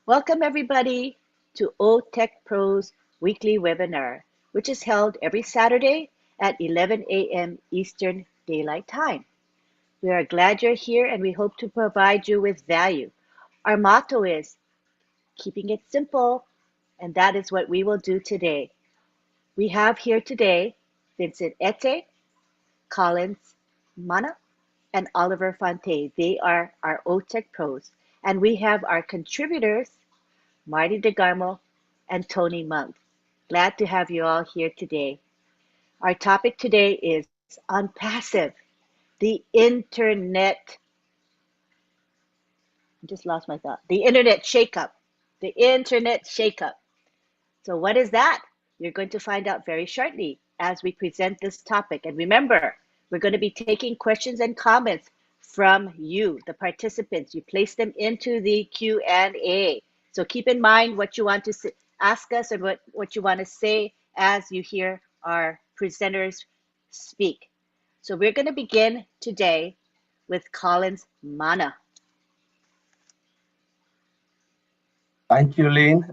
Welcome everybody to OTech Pro's weekly webinar, which is held every Saturday at 11 a.m. Eastern Daylight Time. We are glad you're here and we hope to provide you with value. Our motto is keeping it simple, and that is what we will do today. We have here today Vincent Ete, Collins Mana, and Oliver Fonte. They are our OTech Pros. And we have our contributors, Marty DeGarmo and Tony Monk. Glad to have you all here today. Our topic today is ONPASSIVE, the internet. I just lost my thought. The internet shakeup. The internet shakeup. So, what is that? You're going to find out very shortly as we present this topic. And remember, we're going to be taking questions and comments from you, the participants. You place them into the Q&A. So keep in mind what you want to ask us and what you want to say as you hear our presenters speak. So we're going to begin today with Collins Mana. Thank you, Lynn.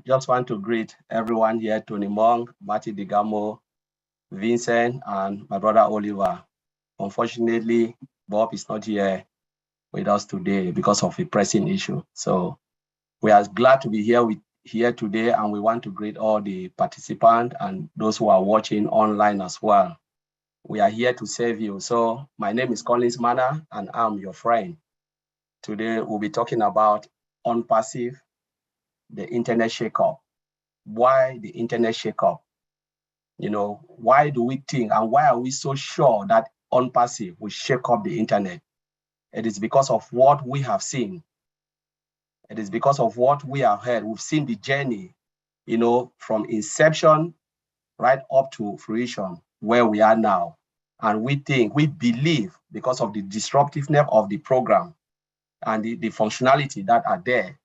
Just want to greet everyone here, Tony Monk, Marty DeGarmo, Vincent, and my brother Oliver. Unfortunately, Bob is not here with us today because of a pressing issue. So we are glad to be here today, and we want to greet all the participants and those who are watching online as well. We are here to serve you. So my name is Collins Mana, and I'm your friend. Today, we'll be talking about ONPASSIVE, the internet shakeup. Why the internet shakeup? Why do we think and why are we so sure that ONPASSIVE will shake up the internet? It is because of what we have seen. It is because of what we have heard. We've seen the journey, from inception right up to fruition, where we are now. And we believe, because of the disruptiveness of the program and the functionality that are there,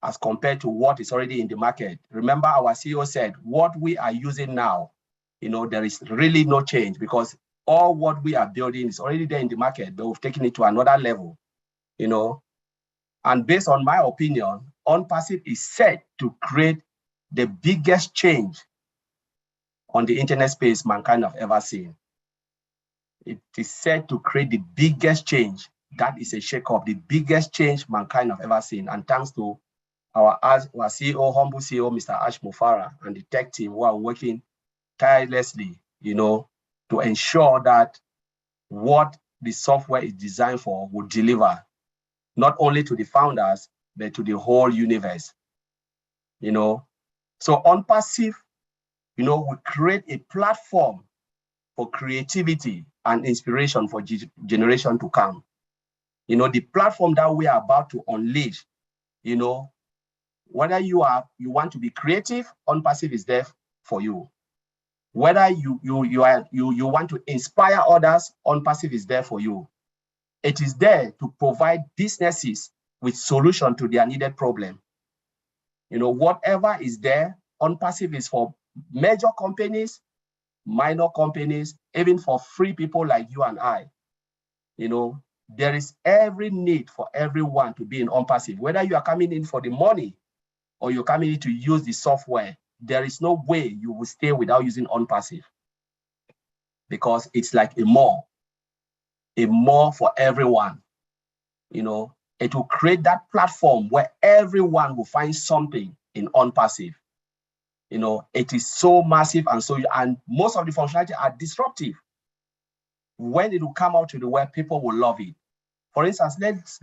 as compared to what is already in the market. Remember, our CEO said, what we are using now, there is really no change because all what we are building is already there in the market, but we've taken it to another level, And based on my opinion, ONPASSIVE is set to create the biggest change on the internet space mankind have ever seen. It is set to create the biggest change. That is a shake-up, the biggest change mankind have ever seen. And thanks to our CEO, humble CEO, Mr. Ash Mufara, and the tech team who are working tirelessly, to ensure that what the software is designed for will deliver, not only to the founders, but to the whole universe, So ONPASSIVE, will create a platform for creativity and inspiration for generation to come. The platform that we are about to unleash, whether you want to be creative, ONPASSIVE is there for you. Whether you want to inspire others, ONPASSIVE is there for you. It is there to provide businesses with solution to their needed problem. Whatever is there, ONPASSIVE is for major companies, minor companies, even for free people like you and I. There is every need for everyone to be in ONPASSIVE. Whether you are coming in for the money or you're coming in to use the software, there is no way you will stay without using ONPASSIVE, because it's like a mall for everyone. It will create that platform where everyone will find something in ONPASSIVE. It is so massive and most of the functionality are disruptive. When it will come out to the web, people will love it. For instance, let's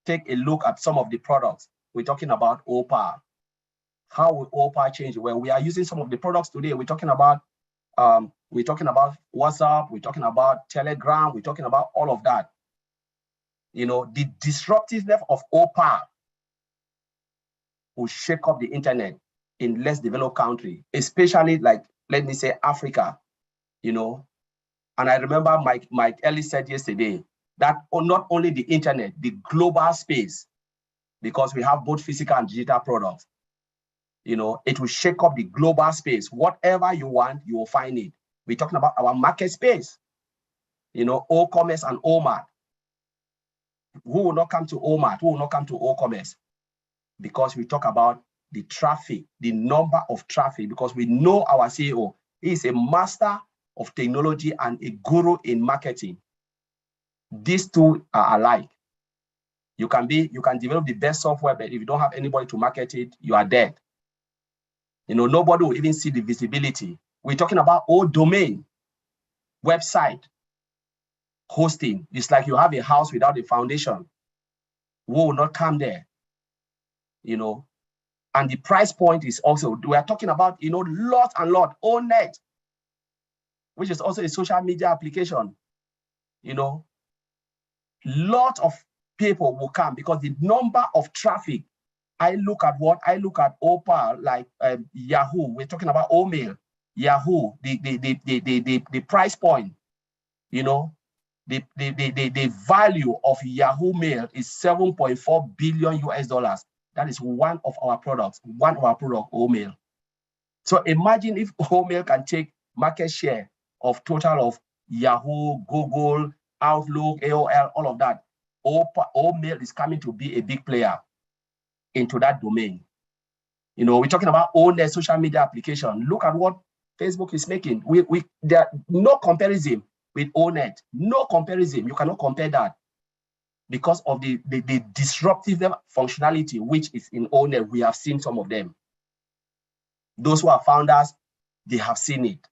take a look at some of the products. We're talking about OPA. How will OPA change? Well, we are using some of the products today. We're talking about WhatsApp, we're talking about Telegram, we're talking about all of that. The disruptiveness of OPA will shake up the internet in less developed countries, especially like, let me say, Africa, And I remember Mike Ellis said yesterday that not only the internet, the global space, because we have both physical and digital products, it will shake up the global space. Whatever you want, you will find it. We're talking about our market space, O-commerce and OMAT. Who will not come to OMAT? Who will not come to O-commerce? because we talk about the traffic, the number of traffic, because we know our CEO, he is a master of technology and a guru in marketing. These two are alike. You can develop the best software, but if you don't have anybody to market it, you are dead. Nobody will even see the visibility. We're talking about all domain, website, hosting. It's like you have a house without a foundation. Who will not come there? And the price point is also, we are talking about, lot and lot, ONET, which is also a social media application. Lot of people will come because the number of traffic. I look at OPA, like Yahoo. We're talking about Omail, Yahoo, the price point, the value of Yahoo Mail is 7.4 billion US dollars. That is one of our products, Omail. So imagine if Omail can take market share of total of Yahoo, Google, Outlook, AOL, all of that. Omail is coming to be a big player into that domain. We're talking about ONET social media application. Look at what Facebook is making. There no comparison with ONET. No comparison. You cannot compare that because of the disruptive functionality which is in ONET. We have seen some of them. Those who are founders, they have seen it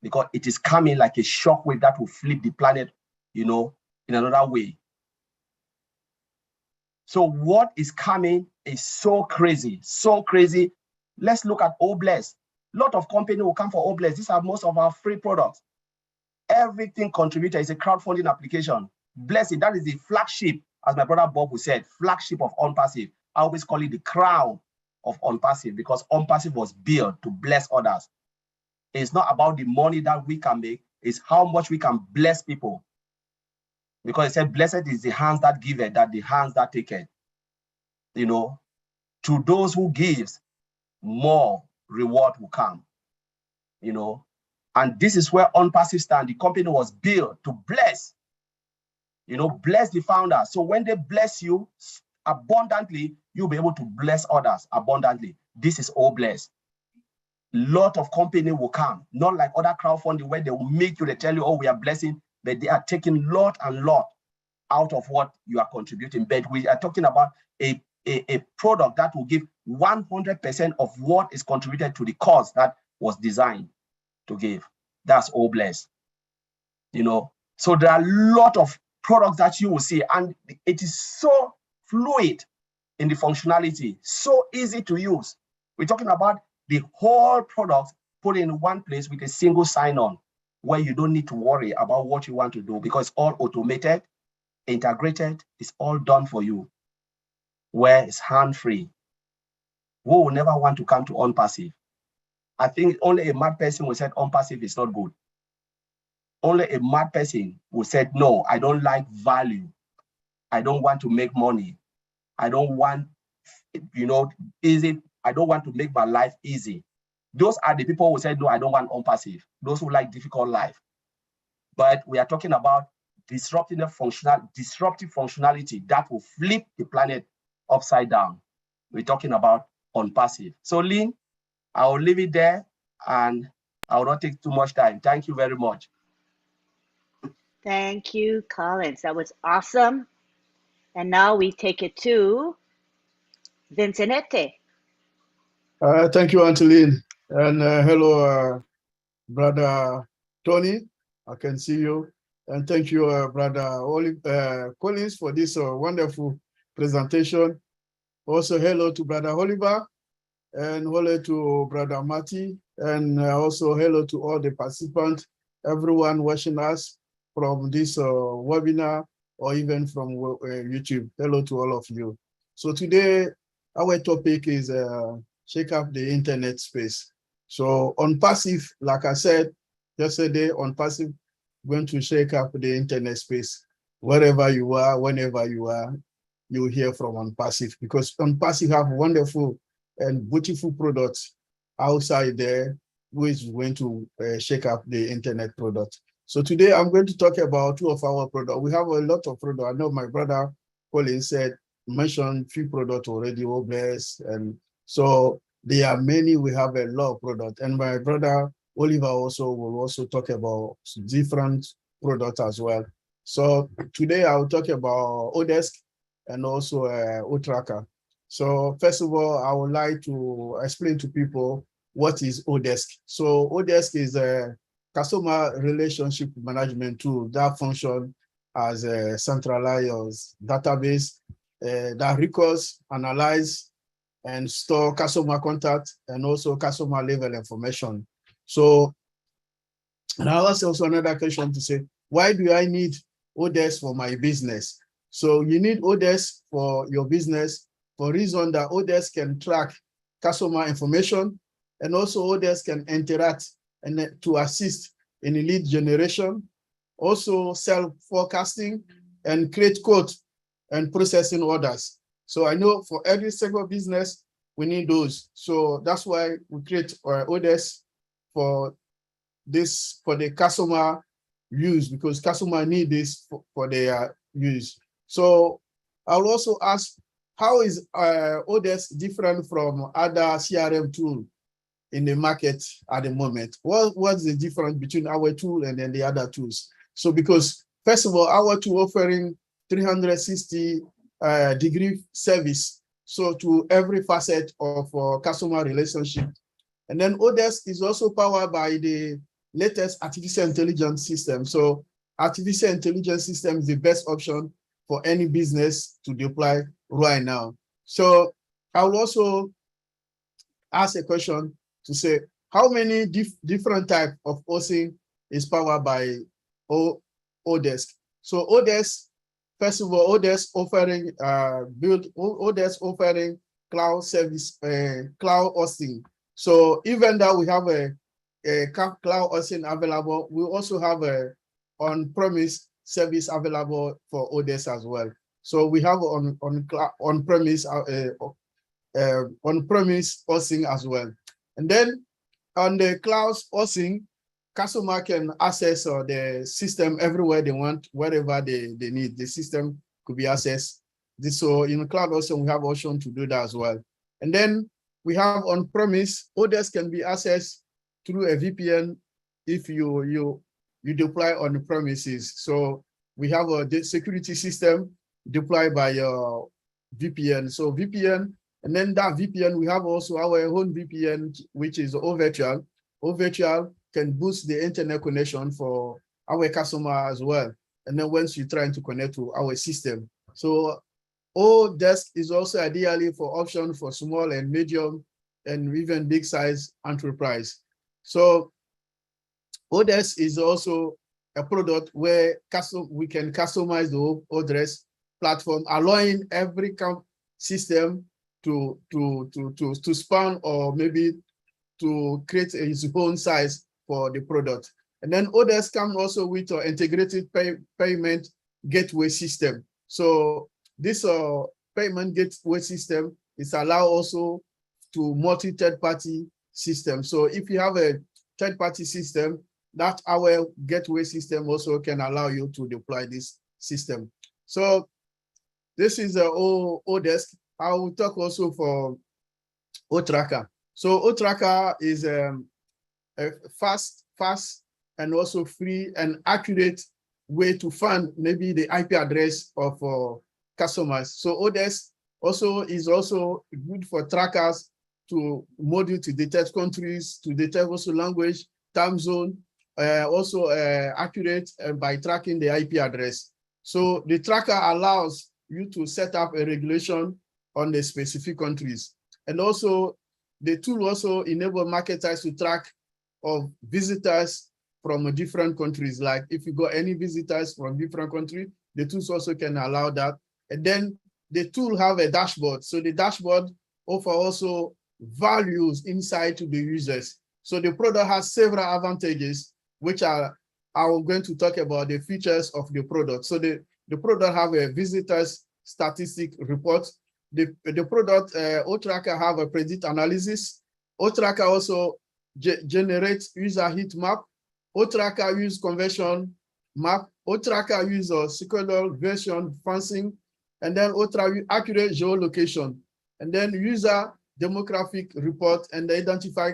because it is coming like a shockwave that will flip the planet, in another way. So what is coming is so crazy, so crazy. Let's look at Obless. A lot of companies will come for Obless. These are most of our free products. Everything contributor is a crowdfunding application. Blessing, that is the flagship, as my brother Bob would said, flagship of ONPASSIVE. I always call it the crown of ONPASSIVE because ONPASSIVE was built to bless others. It's not about the money that we can make, it's how much we can bless people. Because it said, blessed is the hands that give it, that the hands that take it. To those who gives, more reward will come. And this is where ONPASSIVE stands. The company was built to bless, bless the founders. So when they bless you abundantly, you'll be able to bless others abundantly. This is all blessed. Lot of company will come, not like other crowdfunding where they will make you, they tell you, oh, we are blessing, but they are taking lot and lot out of what you are contributing. But we are talking about a product that will give 100% of what is contributed to the cause that was designed to give. That's all blessed. So there are a lot of products that you will see, and it is so fluid in the functionality, so easy to use. We're talking about the whole product put in one place with a single sign-on, where you don't need to worry about what you want to do because it's all automated, integrated, it's all done for you, where it's hand-free. We will never want to come to ONPASSIVE. I think only a mad person will say ONPASSIVE is not good. Only a mad person will say, no, I don't like value. I don't want to make money. I don't want, easy. I don't want to make my life easy. Those are the people who say, no, I don't want ONPASSIVE. Those who like difficult life. But we are talking about disruptive functionality that will flip the planet upside down. We're talking about ONPASSIVE. So Lynn, I will leave it there and I will not take too much time. Thank you very much. Thank you, Collins. That was awesome. And now we take it to Vincenette. Thank you, Auntie Lynn. And hello, Brother Tony. I can see you. And thank you, Brother Collins, for this wonderful presentation. Also, hello to Brother Oliver, and hello to Brother Marty, and also hello to all the participants, everyone watching us from this webinar or even from YouTube. Hello to all of you. So today, our topic is shake up the internet space. So ONPASSIVE, like I said yesterday, ONPASSIVE going to shake up the internet space. Wherever you are, whenever you are, you hear from ONPASSIVE, because ONPASSIVE have wonderful and beautiful products outside there, which is going to shake up the internet product. So today I'm going to talk about two of our products. We have a lot of products. I know my brother Colin said mentioned few products already, OBS, and so there are many. We have a lot of products, and my brother Oliver also will also talk about different products as well. So today I will talk about Odesk and also Otracker. So first of all, I would like to explain to people what is Odesk. So Odesk is a customer relationship management tool that functions as a centralized database that records, analyze, and store customer contact and also customer level information. So now that's also another question to say, why do I need Odesk for my business? So you need Odesk for your business for reason that Odesk can track customer information, and also Odesk can interact and to assist in lead generation, also self forecasting, and create code and processing orders. So I know for every single business, we need those. So that's why we create Odesk for this, for the customer use, because customer need this for their use. So I'll also ask, how is Odesk different from other CRM tool in the market at the moment? What's the difference between our tool and then the other tools? So because first of all, our tool offering 360 degree service, so to every facet of customer relationship. And then Odesk is also powered by the latest artificial intelligence system. So artificial intelligence system is the best option for any business to deploy right now. So I will also ask a question to say, how many different type of hosting is powered by Odesk? So Odesk, first of all, Odesk offering Odesk offering cloud service, cloud hosting. So even though we have a cloud hosting available, we also have a on-premise service available for Odesk as well. So we have on-premise on-premise hosting as well. And then on the cloud hosting, customer can access the system everywhere they want, wherever they need. The system could be accessed. So in cloud hosting, we have option to do that as well. And then we have on-premise, Odesk can be accessed through a VPN if you deploy on the premises. So we have a security system deployed by VPN. So VPN, and then that VPN, we have also our own VPN, which is OVirtual. OVirtual can boost the internet connection for our customer as well. And then once you're trying to connect to our system. So Odesk is also ideally for option for small and medium and even big size enterprise. So Odesk is also a product where we can customize the Odesk platform, allowing every system to span or maybe to create its own size for the product. And then Odesk comes also with an integrated payment gateway system. So this payment gateway system is allowed also to multi third-party system. So if you have a third-party system, that our gateway system also can allow you to deploy this system. So this is Odesk. I will talk also for Otracker. So Otracker is a fast and also free and accurate way to find maybe the IP address of customers. So Odesk also is also good for trackers to module to detect countries, to detect also language, time zone, also accurate by tracking the IP address. So the tracker allows you to set up a regulation on the specific countries. And also the tool also enable marketers to track of visitors from different countries. Like if you got any visitors from different countries, the tools also can allow that. And then the tool have a dashboard. So the dashboard offer also values inside to the users. So the product has several advantages, which are I'm going to talk about the features of the product. So the product have a visitors statistic report. The product Otracker have a predict analysis. Otracker also generates user heat map. Otracker use conversion map. Otracker use a sequential version fencing. and then ultra accurate geolocation, and then user demographic report and identify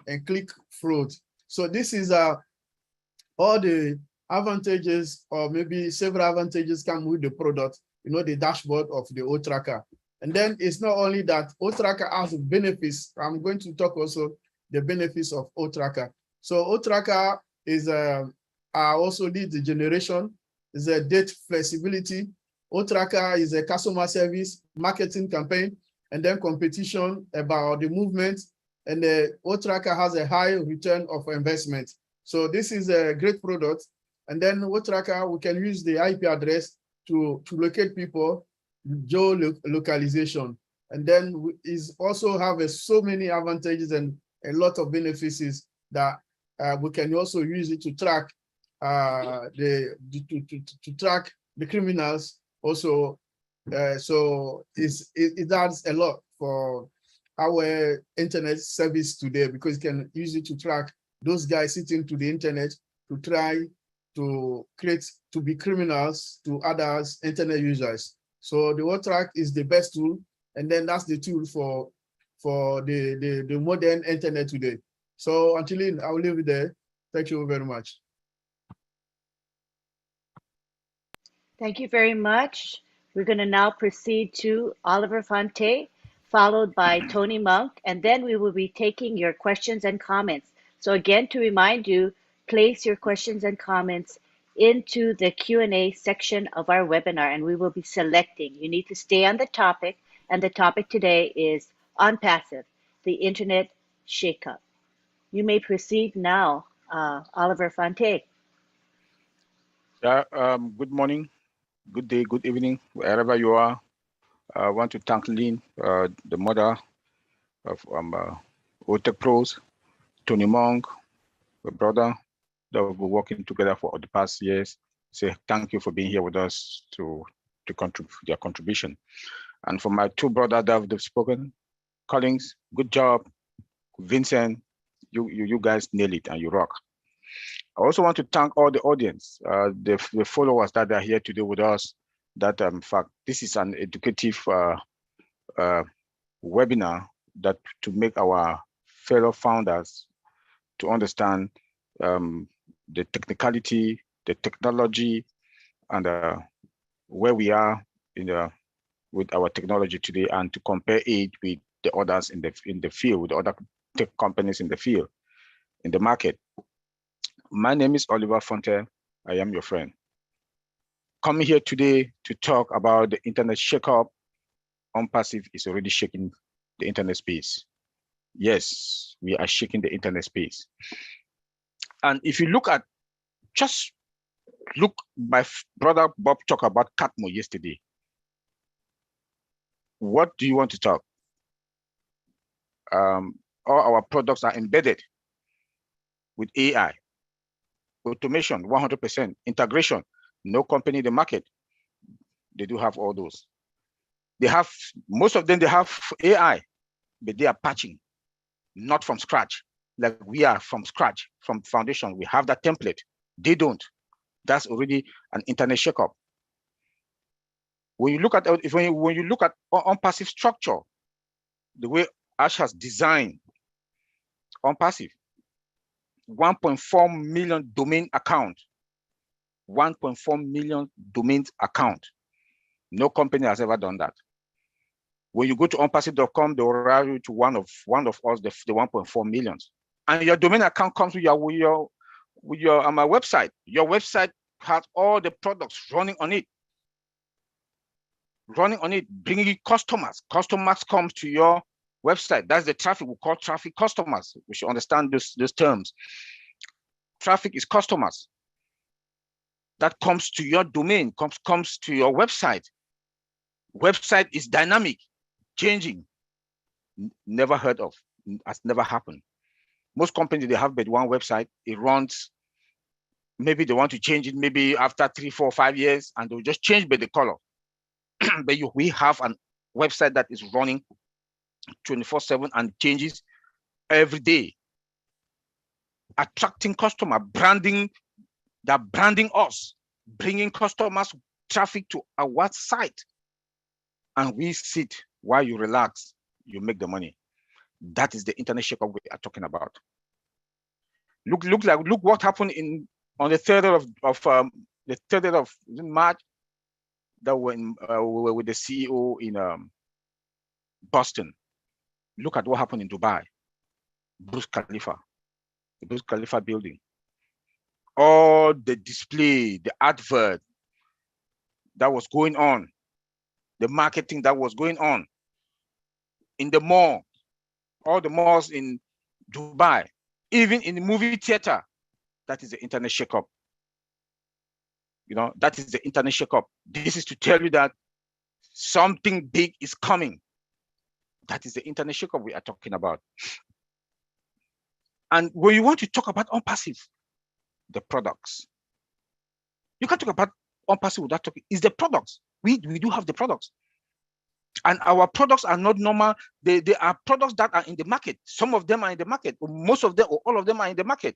and click fraud. So this is all the advantages, or maybe several advantages come with the product, the dashboard of the O-Tracker. And then it's not only that, O-Tracker has benefits. I'm going to talk also the benefits of O-Tracker. So O-Tracker is also lead generation, is a date flexibility. O-Tracker is a customer service, marketing campaign, and then competition about the movement. And the O-Tracker has a high return of investment. So this is a great product. And then O-Tracker, we can use the IP address to locate people, geolocalization. And then is also have so many advantages and a lot of benefits that we can also use it to track to track the criminals also. So it does a lot for our internet service today, because you can use it to track those guys sitting to the internet to try to be criminals to others, internet users. So the WordTrack is the best tool, and then that's the tool for the modern internet today. So until then, I'll leave it there. Thank you very much. Thank you very much. We're going to now proceed to Oliver Fonte, followed by Tony Monk, and then we will be taking your questions and comments. So again, to remind you, place your questions and comments into the Q&A section of our webinar, and we will be selecting. You need to stay on the topic, and the topic today is ONPASSIVE, the Internet Shakeup. You may proceed now, Oliver Fonte. Yeah, good morning, good day, good evening, wherever you are. I want to thank LYNN, the mother of OTech Pros, Tony Monk, the brother that we've been working together for the past years. Say thank you for being here with us to contribute their contribution. And for my two brothers that have spoken, Collins, good job. Vincent, you guys nail it and you rock. I also want to thank all the audience, the followers that are here today with us, that in fact, this is an educative webinar that to make our fellow founders to understand the technicality, the technology, and where we are with our technology today, and to compare it with the others in the field, with the other tech companies in the field, in the market. My name is Oliver Fonte. I am your friend. Coming here today to talk about the internet shakeup. ONPASSIVE is already shaking the internet space. Yes, we are shaking the internet space. And if you look at, my brother Bob talked about Catmo yesterday. What do you want to talk? All our products are embedded with AI, automation, 100%, integration. No company in the market, they do have all those. They have, most of them, they have AI, but they are patching, not from scratch. Like we are from scratch, from foundation. We have that template. They don't. That's already an internet shakeup. When you look at ONPASSIVE structure, the way Ash has designed ONPASSIVE, 1.4 million domain account, 1.4 million domain account. No company has ever done that. When you go to onpassive.com, they will route you to one of us, the 1.4 millions. And your domain account comes with your website. Your website has all the products running on it, bringing you customers. Customers come to your website. That's the traffic. We call traffic customers. We should understand those terms. Traffic is customers that comes to your domain, comes to your website. Website is dynamic, changing. Never heard of, has never happened. Most companies, they have but one website. It runs, maybe they want to change it maybe after 3, 4, 5 years, and they'll just change by the color. But we have a website that is running 24/7 and changes every day. Attracting customer, branding, they're branding us, bringing customers traffic to our site. and we sit while you relax, you make the money. That is the internet shakeup we are talking about. Look what happened on the 3rd of March. That when we were with the CEO in Boston. Look at what happened in Dubai, Burj Khalifa, the Burj Khalifa building. All the display, the advert that was going on, the marketing that was going on in the mall, all the malls in Dubai, even in the movie theater. That is the internet shakeup. You know, that is the internet shakeup. This is to tell you that something big is coming. That is the internet shakeup we are talking about. And when you want to talk about ONPASSIVE, the products, you can't talk about ONPASSIVE without talking. It's the products. We do have the products. And our products are not normal. They are products that are in the market. Some of them are in the market, or most of them, or all of them are in the market.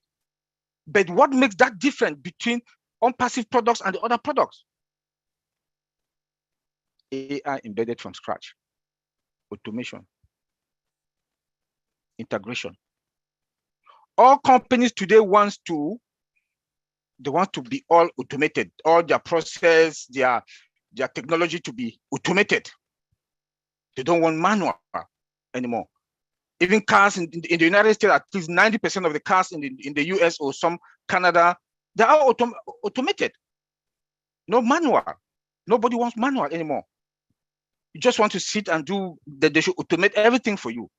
But what makes that different between ONPASSIVE products and the other products? AI embedded from scratch, automation, integration. All companies today want to be all automated, all their process, their technology to be automated. They don't want manual anymore. Even cars in the United States, at least 90% of the cars in the US or some Canada, they are automated. No manual. Nobody wants manual anymore. You just want to sit and do that. They should automate everything for you.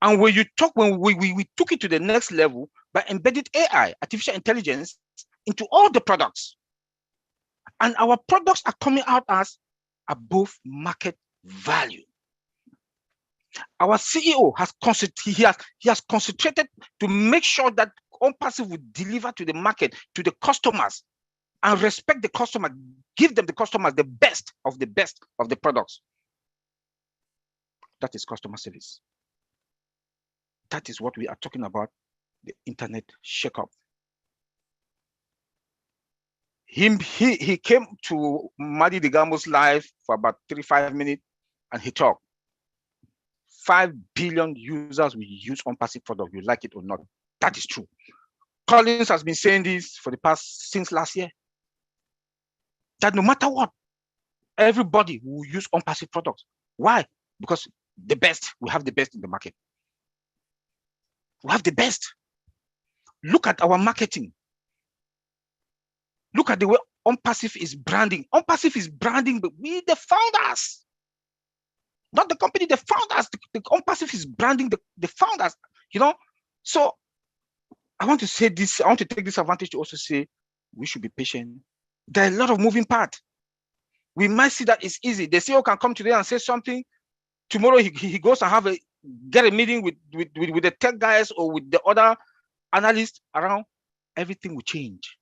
And when we took it to the next level by embedded AI, artificial intelligence, into all the products. And our products are coming out as above market value. Our CEO has concentrated to make sure that ONPASSIVE will deliver to the market, to the customers, and respect the customer, give them the customers the best of the products. That is customer service. That is what we are talking about, the internet shakeup. He came to Madi Digamo's live for about 35 minutes and he talked. 5 billion users will use ONPASSIVE product, you like it or not. That is true. Collins has been saying this since last year. That no matter what, everybody will use ONPASSIVE products. Why? Because we have the best in the market. We have the best. Look at our marketing. Look at the way ONPASSIVE is branding. ONPASSIVE is branding, but we, the founders, not the company, the founders. The ONPASSIVE is branding the founders, you know. So I want to say this, I want to take this advantage to also say we should be patient. There are a lot of moving parts. We might see that it's easy. The CEO can come today and say something. Tomorrow he goes and get a meeting with the tech guys or with the other analysts around. Everything will change.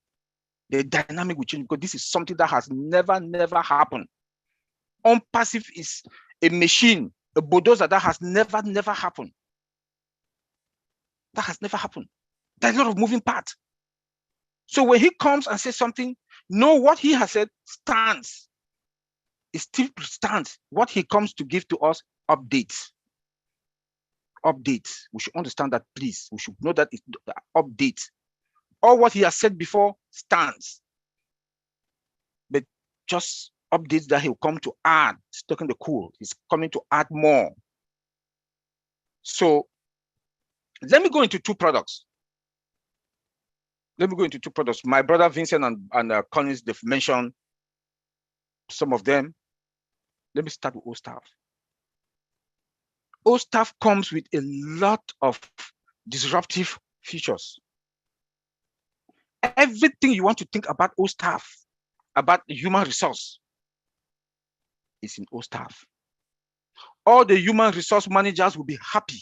The dynamic will change because this is something that has never happened. ONPASSIVE is a machine, a bulldozer that has never happened. That has never happened. There's a lot of moving parts. So when he comes and says something, know what he has said stands. It still stands. What he comes to give to us, updates. Updates. We should understand that, please. We should know that it's updates. All what he has said before stands. But just updates that he'll come to add. He's taking the cool. He's coming to add more. So let me go into two products. My brother Vincent and Collins, they've mentioned some of them. Let me start with OSTAF. OSTAF comes with a lot of disruptive features. Everything you want to think about OSTAF, about the human resource, is in OSTAF. All the human resource managers will be happy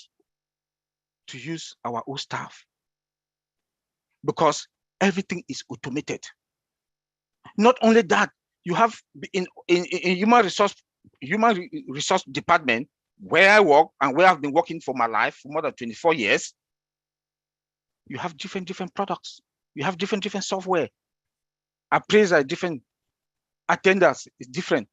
to use our OSTAF because everything is automated. Not only that, you have in human resource department where I work and where I've been working for my life for more than 24 years, you have different products. You have different software. Appraiser different, attenders is different.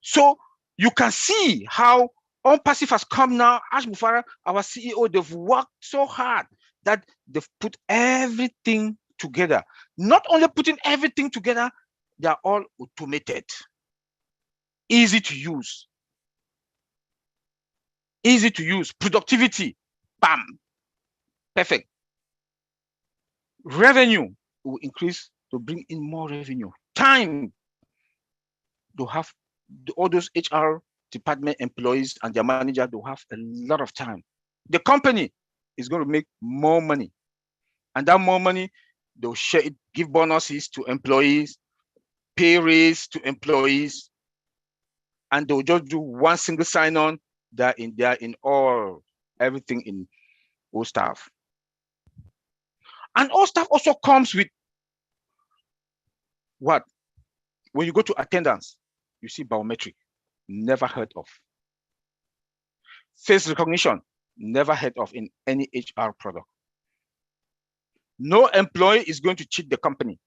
So You can see how ONPASSIVE has come now. Ash Mufara, our CEO, they've worked so hard that they've put everything together. Not only putting everything together, they are all automated, easy to use. Easy to use. Productivity, bam, perfect. Revenue will increase to bring in more revenue. Time, they'll have all those HR department employees and their manager, they'll have a lot of time. The company is going to make more money. And that more money, they'll share it, give bonuses to employees, pay raise to employees, and they'll just do one single sign-on. They're in all, everything in all staff. And all staff also comes with what? When you go to attendance, you see biometric, never heard of. Face recognition, never heard of in any HR product. No employee is going to cheat the company.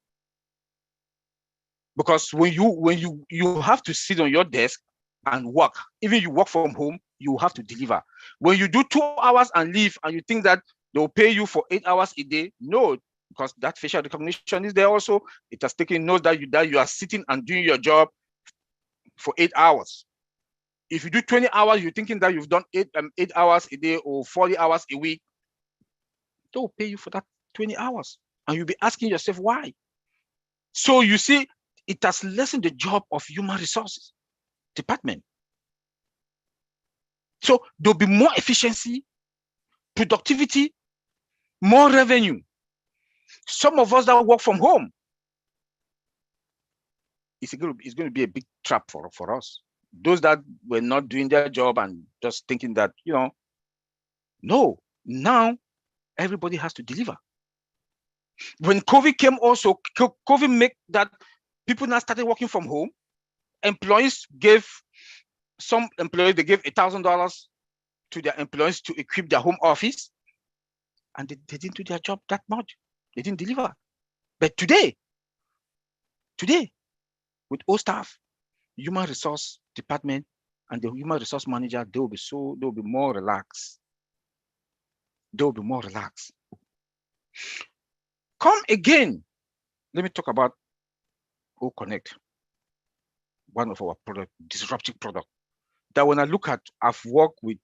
Because when you have to sit on your desk and work, even you work from home, you have to deliver. When you do 2 hours and leave and you think that they'll pay you for 8 hours a day, no, because that facial recognition is there also. It has taken note that you are sitting and doing your job for 8 hours. If you do 20 hours, you're thinking that you've done 8 hours a day or 40 hours a week, they'll pay you for that 20 hours. And you'll be asking yourself why. So you see, it has lessened the job of human resources department. So there'll be more efficiency, productivity, more revenue. Some of us that work from home, it's going to be a big trap for us. Those that were not doing their job and just thinking that, no, now everybody has to deliver. When COVID came also, COVID made that people now started working from home. Employees gave, some employees, they gave $1,000 to their employees to equip their home office. And they didn't do their job that much. They didn't deliver. But today, with all staff, human resource department, and the human resource manager, they'll be more relaxed. They'll be more relaxed. Come again. Let me talk about O Connect, one of our product, disruptive product. That when I look at, I've worked with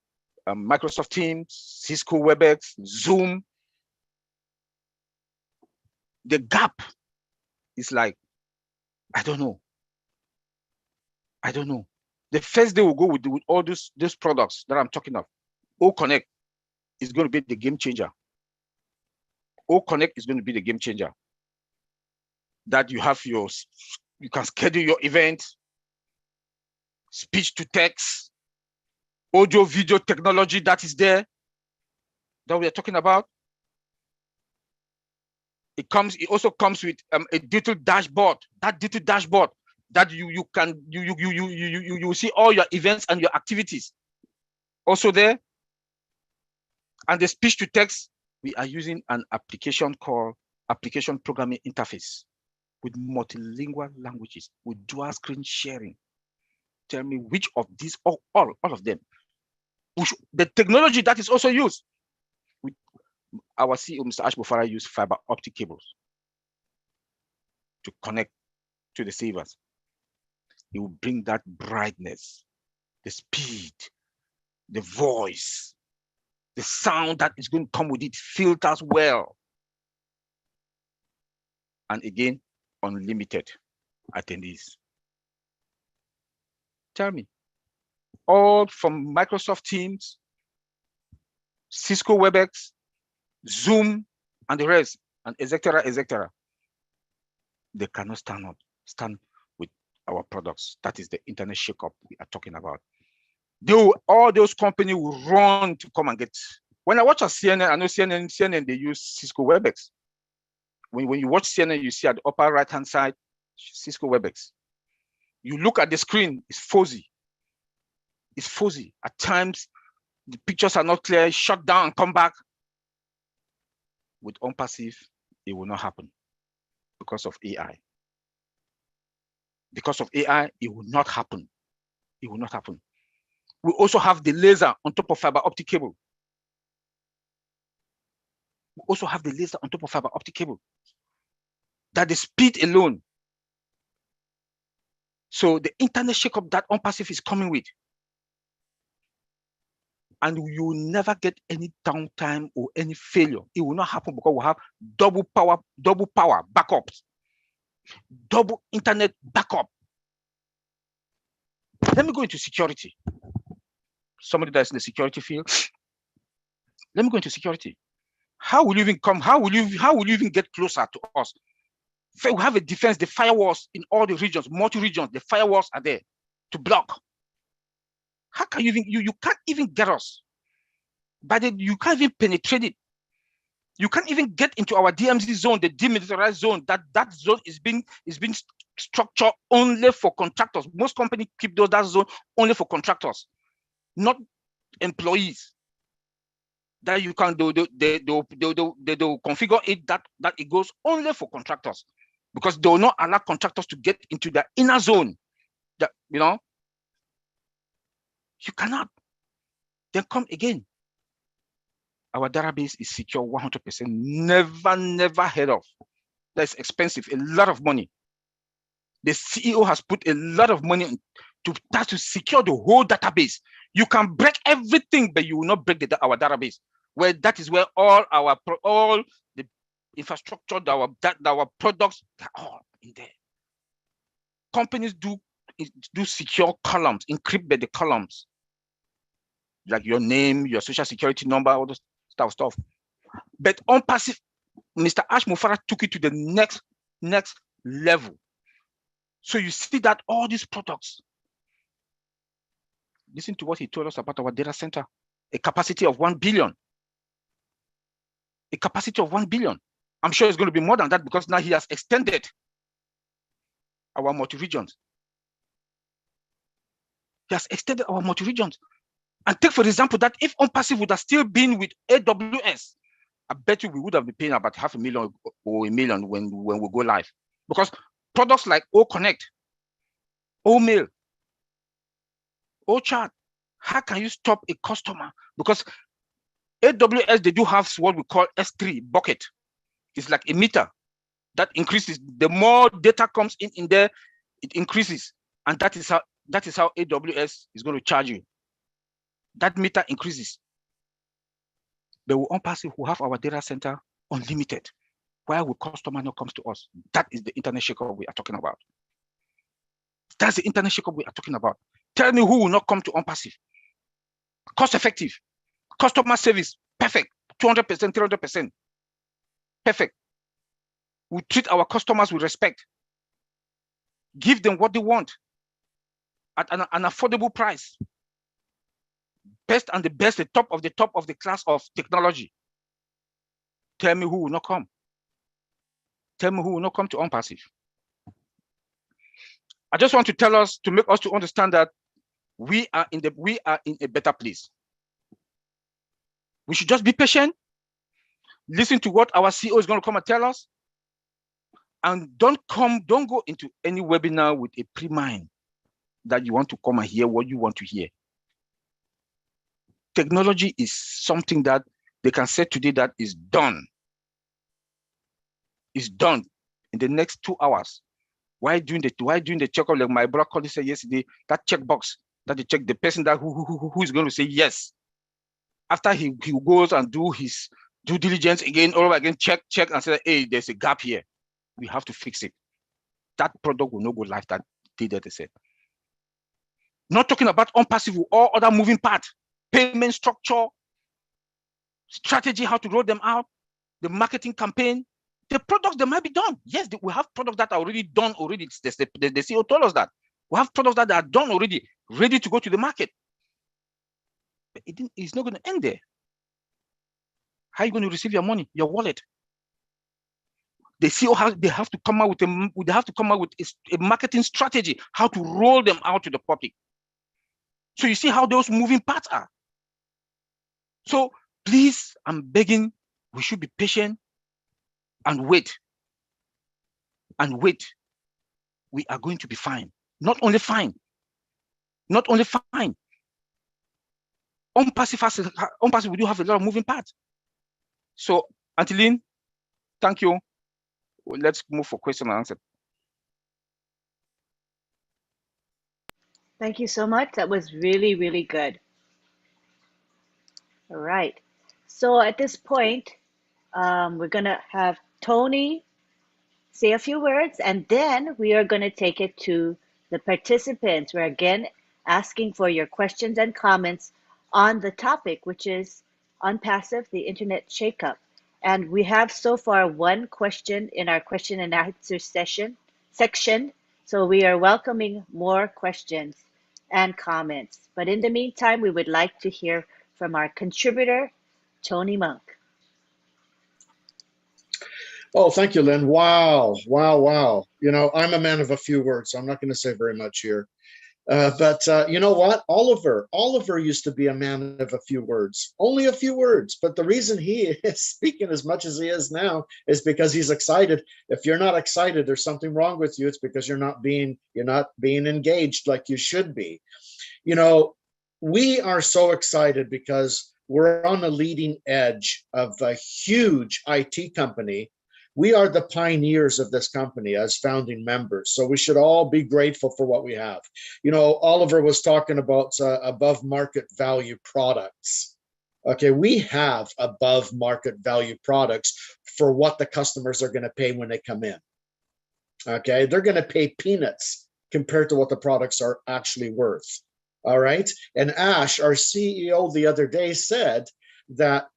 Microsoft Teams, Cisco WebEx, Zoom. The gap is like, I don't know. The first day we'll go with all those products that I'm talking of. O Connect is going to be the game changer. O Connect is going to be the game changer. That you can schedule your event, speech to text, audio, video technology that is there, that we are talking about. It also comes with a detailed dashboard. That detailed dashboard that you see all your events and your activities also there. And the speech to text, we are using an application called application programming interface with multilingual languages, with dual screen sharing. Tell me which of these, all of them. The technology that is also used. Our CEO, Mr. Ash Mufara, used fiber optic cables to connect to the servers. It will bring that brightness, the speed, the voice, the sound that is going to come with it, filters well. And again, unlimited attendees. Tell me, all from Microsoft Teams, Cisco WebEx, Zoom, and the rest, and etc. They cannot stand with our products. That is the internet shakeup we are talking about. All those companies will run to come and get. When I watch a CNN, I know CNN, they use Cisco WebEx. When you watch CNN, you see at the upper right-hand side, Cisco WebEx. You look at the screen, it's fuzzy. It's fuzzy. At times, the pictures are not clear, shut down and come back. With ONPASSIVE, it will not happen because of AI. Because of AI, it will not happen. It will not happen. We also have the laser on top of fiber optic cable. We also have the laser on top of fiber optic cable. That the speed alone. So the internet shakeup that ONPASSIVE is coming with, and you will never get any downtime or any failure. It will not happen because we have double power backups, double internet backup. Let me go into security. Somebody that's in the security field. Let me go into security. How will you even come? How will you even get closer to us? We have a defense, the firewalls in all the regions, multi-regions, the firewalls are there to block. How can you even, you can't even get us. But you can't even penetrate it. You can't even get into our DMZ zone, the demilitarized zone. That zone is being structured only for contractors. Most companies keep that zone only for contractors, not employees. That you can do, they configure it that it goes only for contractors, because they will not allow contractors to get into the inner zone. That you cannot. Then come again. Our database is secure 100%. Never heard of. That's expensive, a lot of money. The CEO has put a lot of money to secure the whole database. You can break everything, but you will not break our database. Where that is where all the infrastructure, our products, they're all in there. Companies do secure columns, encrypt the columns, like your name, your social security number, all those stuff. But ONPASSIVE, Mr. Ash Mufara took it to the next level. So you see that all these products, listen to what he told us about our data center, a capacity of 1 billion. A capacity of 1 billion. I'm sure it's going to be more than that, because now he has extended our multi-regions. He has extended our multi-regions. And take, for example, that if ONPASSIVE would have still been with AWS, I bet you we would have been paying about $500,000 or $1 million when we go live. Because products like OConnect, OMail, OChat, how can you stop a customer? Because AWS, they do have what we call S3 bucket. It's like a meter that increases. The more data comes in there, it increases. And that is how AWS is going to charge you. That meter increases. But with ONPASSIVE, who have our data center unlimited, why would customer not come to us? That is the internet shakeup we are talking about. That's the internet shakeup we are talking about. Tell me who will not come to ONPASSIVE. Cost effective, customer service, perfect, 200%, 300%, perfect. We treat our customers with respect. Give them what they want at an affordable price. Best and the best, the top of the class of technology. Tell me who will not come. Tell me who will not come to ONPASSIVE. I just want to tell us, to make us to understand that we are in a better place. We should just be patient, listen to what our CEO is going to come and tell us, and don't go into any webinar with a pre-mind that you want to come and hear what you want to hear. Technology is something that they can say today that is done. It's done in the next 2 hours. Why doing the checkup, like my brother colleague said yesterday, that checkbox that they check, the person that who is going to say yes. After he goes and do his due diligence again, all over again, check and say, hey, there's a gap here. We have to fix it. That product will not go live that day that they said. Not talking about ONPASSIVE or other moving parts, payment structure, strategy, how to roll them out, the marketing campaign, the products that might be done. Yes, we have products that are already done already. The CEO told us that. We have products that are done already, ready to go to the market. But it's not going to end there. How are you going to receive your money, your wallet? The CEO they have to come out with a marketing strategy, how to roll them out to the public. So you see how those moving parts are. So please, I'm begging, we should be patient and wait. And wait. We are going to be fine. Not only fine, not only fine. ONPASSIVE, we do have a lot of moving parts. So, Auntie Lynn, thank you. Let's move for question and answer. Thank you so much. That was really, really good. All right. So at this point, we're going to have Tony say a few words, and then we are going to take it to the participants. We're again asking for your questions and comments on the topic, which is ONPASSIVE, the Internet Shakeup. And we have so far one question in our question and answer section. So we are welcoming more questions and comments. But in the meantime, we would like to hear from our contributor, Tony Monk. Oh, thank you, Lynn. Wow, wow, wow. You know, I'm a man of a few words, so I'm not going to say very much here. But you know what? Oliver used to be a man of a few words, only a few words. But the reason he is speaking as much as he is now is because he's excited. If you're not excited, there's something wrong with you. It's because you're not being engaged like you should be. You know, we are so excited because we're on the leading edge of a huge IT company. We are the pioneers of this company as founding members. So we should all be grateful for what we have. You know, Oliver was talking about above market value products. Okay, we have above market value products for what the customers are going to pay when they come in. Okay, they're going to pay peanuts compared to what the products are actually worth. All right. And Ash, our CEO, the other day said that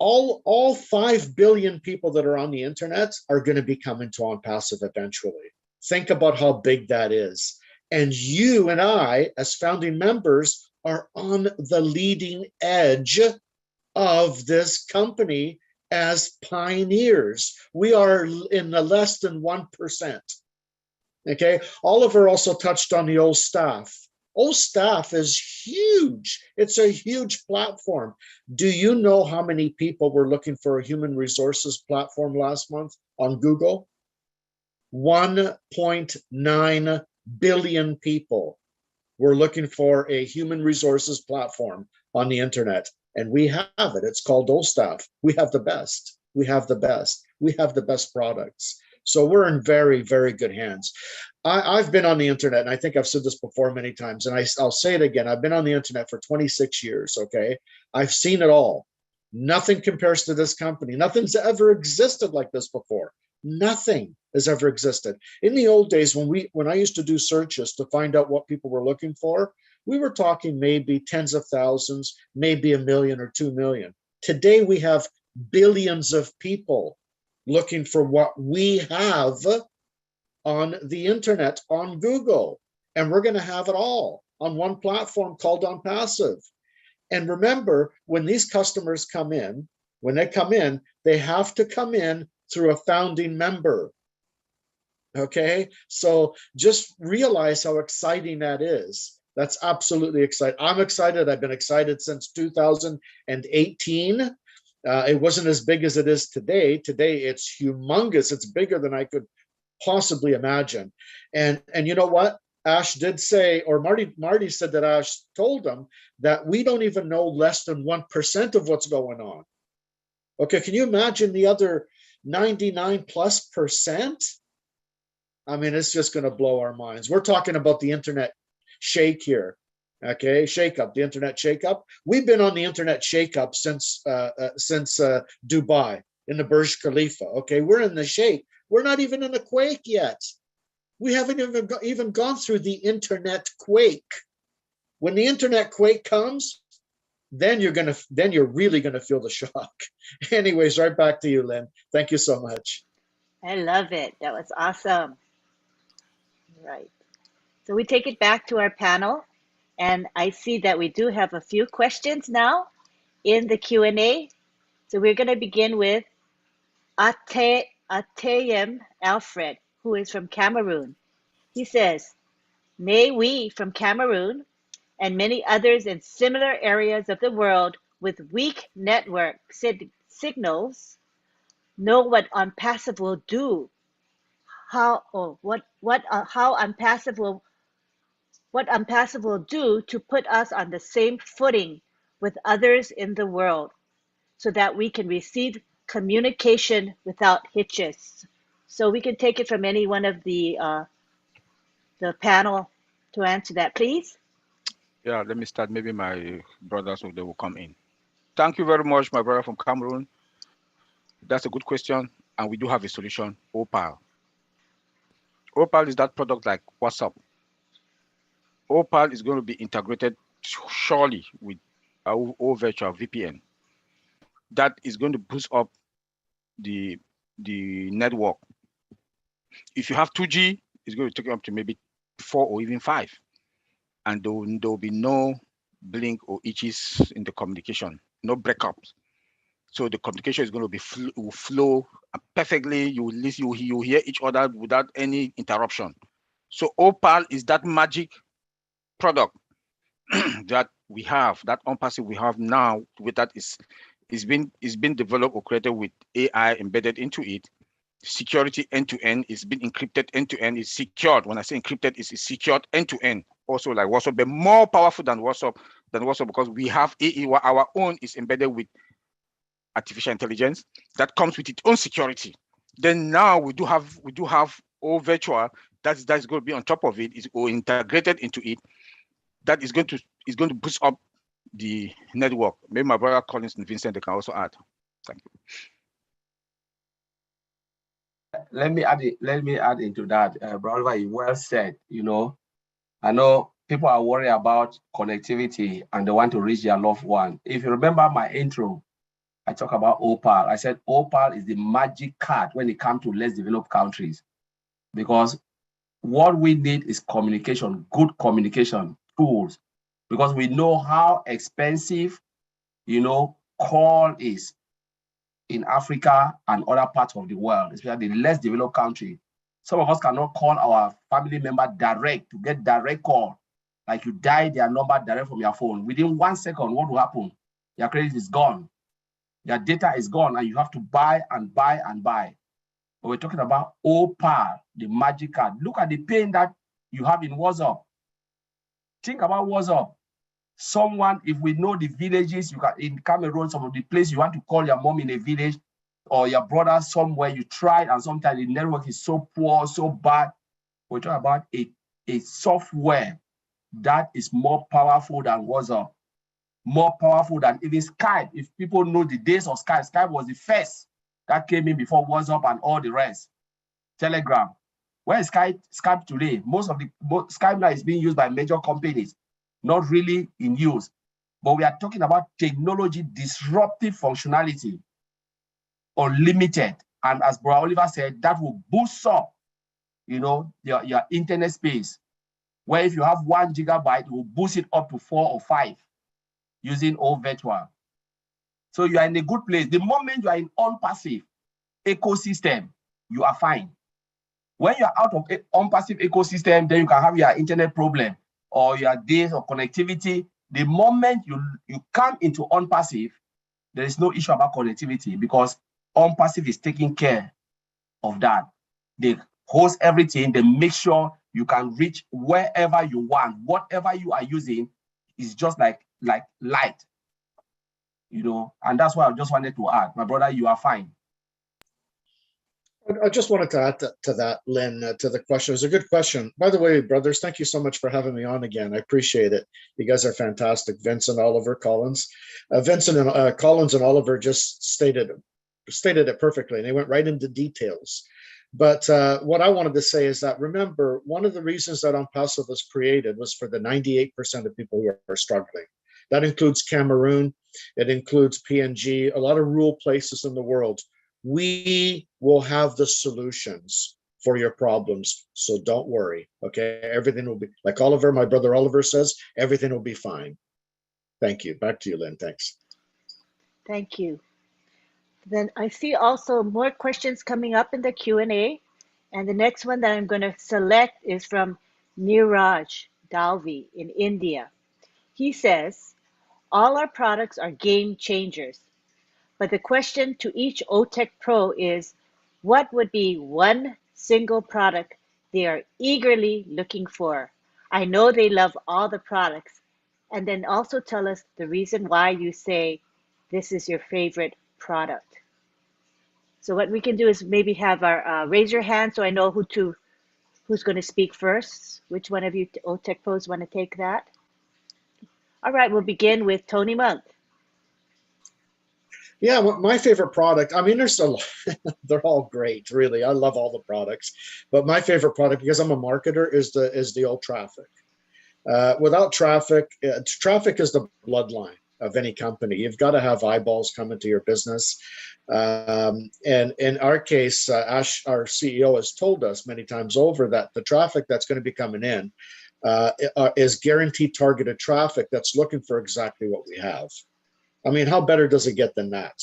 all 5 billion people that are on the internet are going to be coming to ONPASSIVE eventually. Think about how big that is. And you and I, as founding members, are on the leading edge of this company as pioneers. We are in the less than 1%. Okay. Oliver also touched on the old staff. OStaff is huge. It's a huge platform. Do you know how many people were looking for a human resources platform last month on Google? 1.9 billion people were looking for a human resources platform on the internet. And we have it. It's called OStaff. We have the best. We have the best. We have the best products. So we're in very, very good hands. I've been on the internet, and I think I've said this before many times, and I'll say it again. I've been on the internet for 26 years, okay? I've seen it all. Nothing compares to this company. Nothing's ever existed like this before. Nothing has ever existed. In the old days, when I used to do searches to find out what people were looking for, we were talking maybe tens of thousands, maybe 1 million or 2 million. Today, we have billions of people looking for what we have on the internet, on Google. And we're going to have it all on one platform called ONPASSIVE. And remember, when these customers come in, they have to come in through a founding member. Okay, so just realize how exciting that is. That's absolutely exciting. I'm excited. I've been excited since 2018. It wasn't as big as it is today. Today, it's humongous. It's bigger than I could possibly imagine. And you know what? Ash did say, or Marty said that Ash told them that we don't even know less than 1% of what's going on. Okay, can you imagine the other 99+%? I mean, it's just going to blow our minds. We're talking about the internet shake here. Okay, Shakeup, the internet Shakeup. We've been on the internet Shakeup since Dubai in the Burj Khalifa. Okay, we're in the shake. We're not even in the quake yet. We haven't even gone through the internet quake. When the internet quake comes, then you're really gonna feel the shock. Anyways, right back to you, Lynn. Thank you so much. I love it. That was awesome. Right. So we take it back to our panel, and I see that we do have a few questions now in the Q&A. So we're going to begin with Atayem Alfred, who is from Cameroon. He says, may we from Cameroon and many others in similar areas of the world with weak network signals know what ONPASSIVE will do. How ONPASSIVE will what ONPASSIVE will do to put us on the same footing with others in the world so that we can receive communication without hitches. So we can take it from any one of the panel to answer that, please. Yeah, let me start. Maybe my brothers they will come in. Thank you very much, my brother from Cameroon. That's a good question, and we do have a solution. Opal. Opal is that product like WhatsApp. Opal is going to be integrated surely with our virtual VPN. That is going to boost up the network. If you have 2G, it's going to take you up to maybe 4 or even 5. And there will be no blink or itches in the communication, no breakups. So the communication is going to be will flow perfectly. You will listen, you hear each other without any interruption. So Opal is that magic product that we have, that ONPASSIVE we have now. With that is been developed or created with AI embedded into it. Security end to end. It's been encrypted end to end. It's secured. When I say encrypted, it's secured end to end. Also like WhatsApp, but more powerful than WhatsApp because we have our own is embedded with artificial intelligence that comes with its own security. Then now we do have all virtual that's going to be on top of it, is or integrated into it. That is going to boost up the network. Maybe my brother Collins and Vincent, they can also add. Thank you. Let me add into that, brother. You well said. You know, I know people are worried about connectivity and they want to reach their loved one. If you remember my intro, I talk about Opal. I said Opal is the magic card when it comes to less developed countries, because what we need is communication, good communication tools, because we know how expensive, call is in Africa and other parts of the world, especially the less developed country. Some of us cannot call our family member direct to get direct call. Like you dial their number direct from your phone. Within 1 second, what will happen? Your credit is gone. Your data is gone, and you have to buy and buy and buy. But we're talking about Opal, the magic card. Look at the pain that you have in WhatsApp. Think about WhatsApp. Someone, if we know the villages, you can in Cameroon, some of the places you want to call your mom in a village or your brother somewhere, you tried, and sometimes the network is so poor, so bad. We're talking about a software that is more powerful than WhatsApp, more powerful than even Skype. If people know the days of Skype, Skype was the first that came in before WhatsApp and all the rest. Telegram. Where is Skype today? Most of the Skype now is being used by major companies, not really in use. But we are talking about technology, disruptive functionality, unlimited. And as Brother Oliver said, that will boost up, your internet space. Where if you have 1 gigabyte, it will boost it up to 4 or 5 using all virtual. So you are in a good place. The moment you are in ONPASSIVE ecosystem, you are fine. When you are out of ONPASSIVE ecosystem, then you can have your internet problem or your days of connectivity. The moment you come into ONPASSIVE, there is no issue about connectivity because ONPASSIVE is taking care of that. They host everything. They make sure you can reach wherever you want. Whatever you are using is just like light, and that's what I just wanted to add. My brother, you are fine. I just wanted to add to that, Lynn, to the question. It was a good question. By the way, brothers, thank you so much for having me on again. I appreciate it. You guys are fantastic. Vincent, Oliver, Collins. Vincent and Collins and Oliver just stated it perfectly, and they went right into details. But what I wanted to say is that, remember, one of the reasons that ONPASSIVE was created was for the 98% of people who are struggling. That includes Cameroon. It includes PNG, a lot of rural places in the world. We will have the solutions for your problems. So don't worry, okay? Everything will be, like Oliver, my brother Oliver says, everything will be fine. Thank you. Back to you, Lynn. Thanks. Thank you. Then I see also more questions coming up in the Q&A. And the next one that I'm going to select is from Niraj Dalvi in India. He says, all our products are game changers. But the question to each OTech Pro is, what would be one single product they are eagerly looking for? I know they love all the products. And then also tell us the reason why you say this is your favorite product. So what we can do is maybe have our raise your hand so I know who's going to speak first. Which one of you OTech pros want to take that? All right, we'll begin with Tony Monk. Yeah, my favorite product, I mean, there's a lot, they're all great, really. I love all the products, but my favorite product, because I'm a marketer, is the old traffic. Without traffic, traffic is the bloodline of any company. You've got to have eyeballs coming to your business. And in our case, Ash, our CEO, has told us many times over that the traffic that's going to be coming in is guaranteed targeted traffic that's looking for exactly what we have. I mean, how better does it get than that?